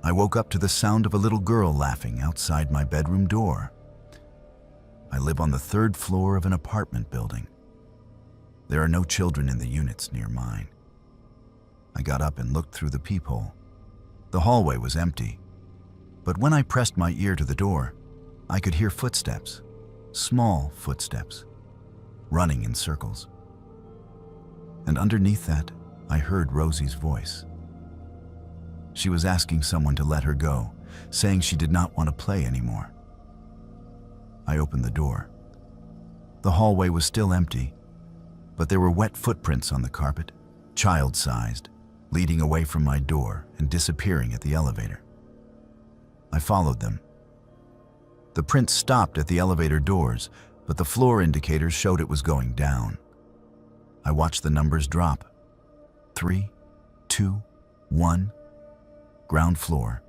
I woke up to the sound of a little girl laughing outside my bedroom door. I live on the 3rd floor of an apartment building. There are no children in the units near mine. I got up and looked through the peephole. The hallway was empty, but when I pressed my ear to the door, I could hear footsteps, small footsteps, running in circles. And underneath that, I heard Rosie's voice. She was asking someone to let her go, saying she did not want to play anymore. I opened the door. The hallway was still empty, but there were wet footprints on the carpet, child-sized, leading away from my door and disappearing at the elevator. I followed them. The prints stopped at the elevator doors, but the floor indicators showed it was going down. I watched the numbers drop. 3, 2, 1. Ground floor.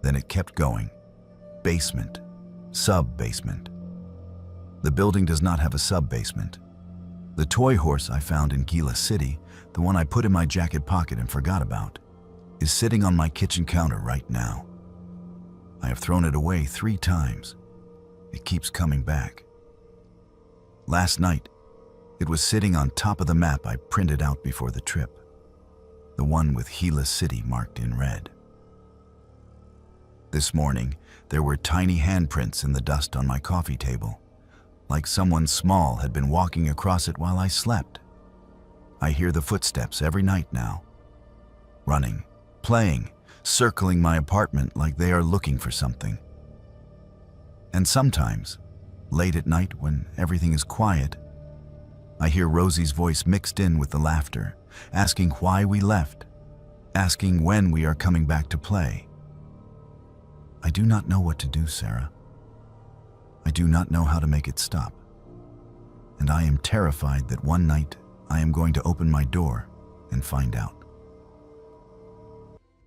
Then it kept going. Basement. Sub-basement. The building does not have a sub-basement. The toy horse I found in Gila City, the one I put in my jacket pocket and forgot about, is sitting on my kitchen counter right now. I have thrown it away 3 times. It keeps coming back. Last night, it was sitting on top of the map I printed out before the trip, the one with Gila City marked in red. This morning, there were tiny handprints in the dust on my coffee table, like someone small had been walking across it while I slept. I hear the footsteps every night now, running, playing, circling my apartment like they are looking for something. And sometimes, late at night when everything is quiet, I hear Rosie's voice mixed in with the laughter, asking why we left, asking when we are coming back to play. I do not know what to do, Sarah. I do not know how to make it stop. And I am terrified that one night I am going to open my door and find out.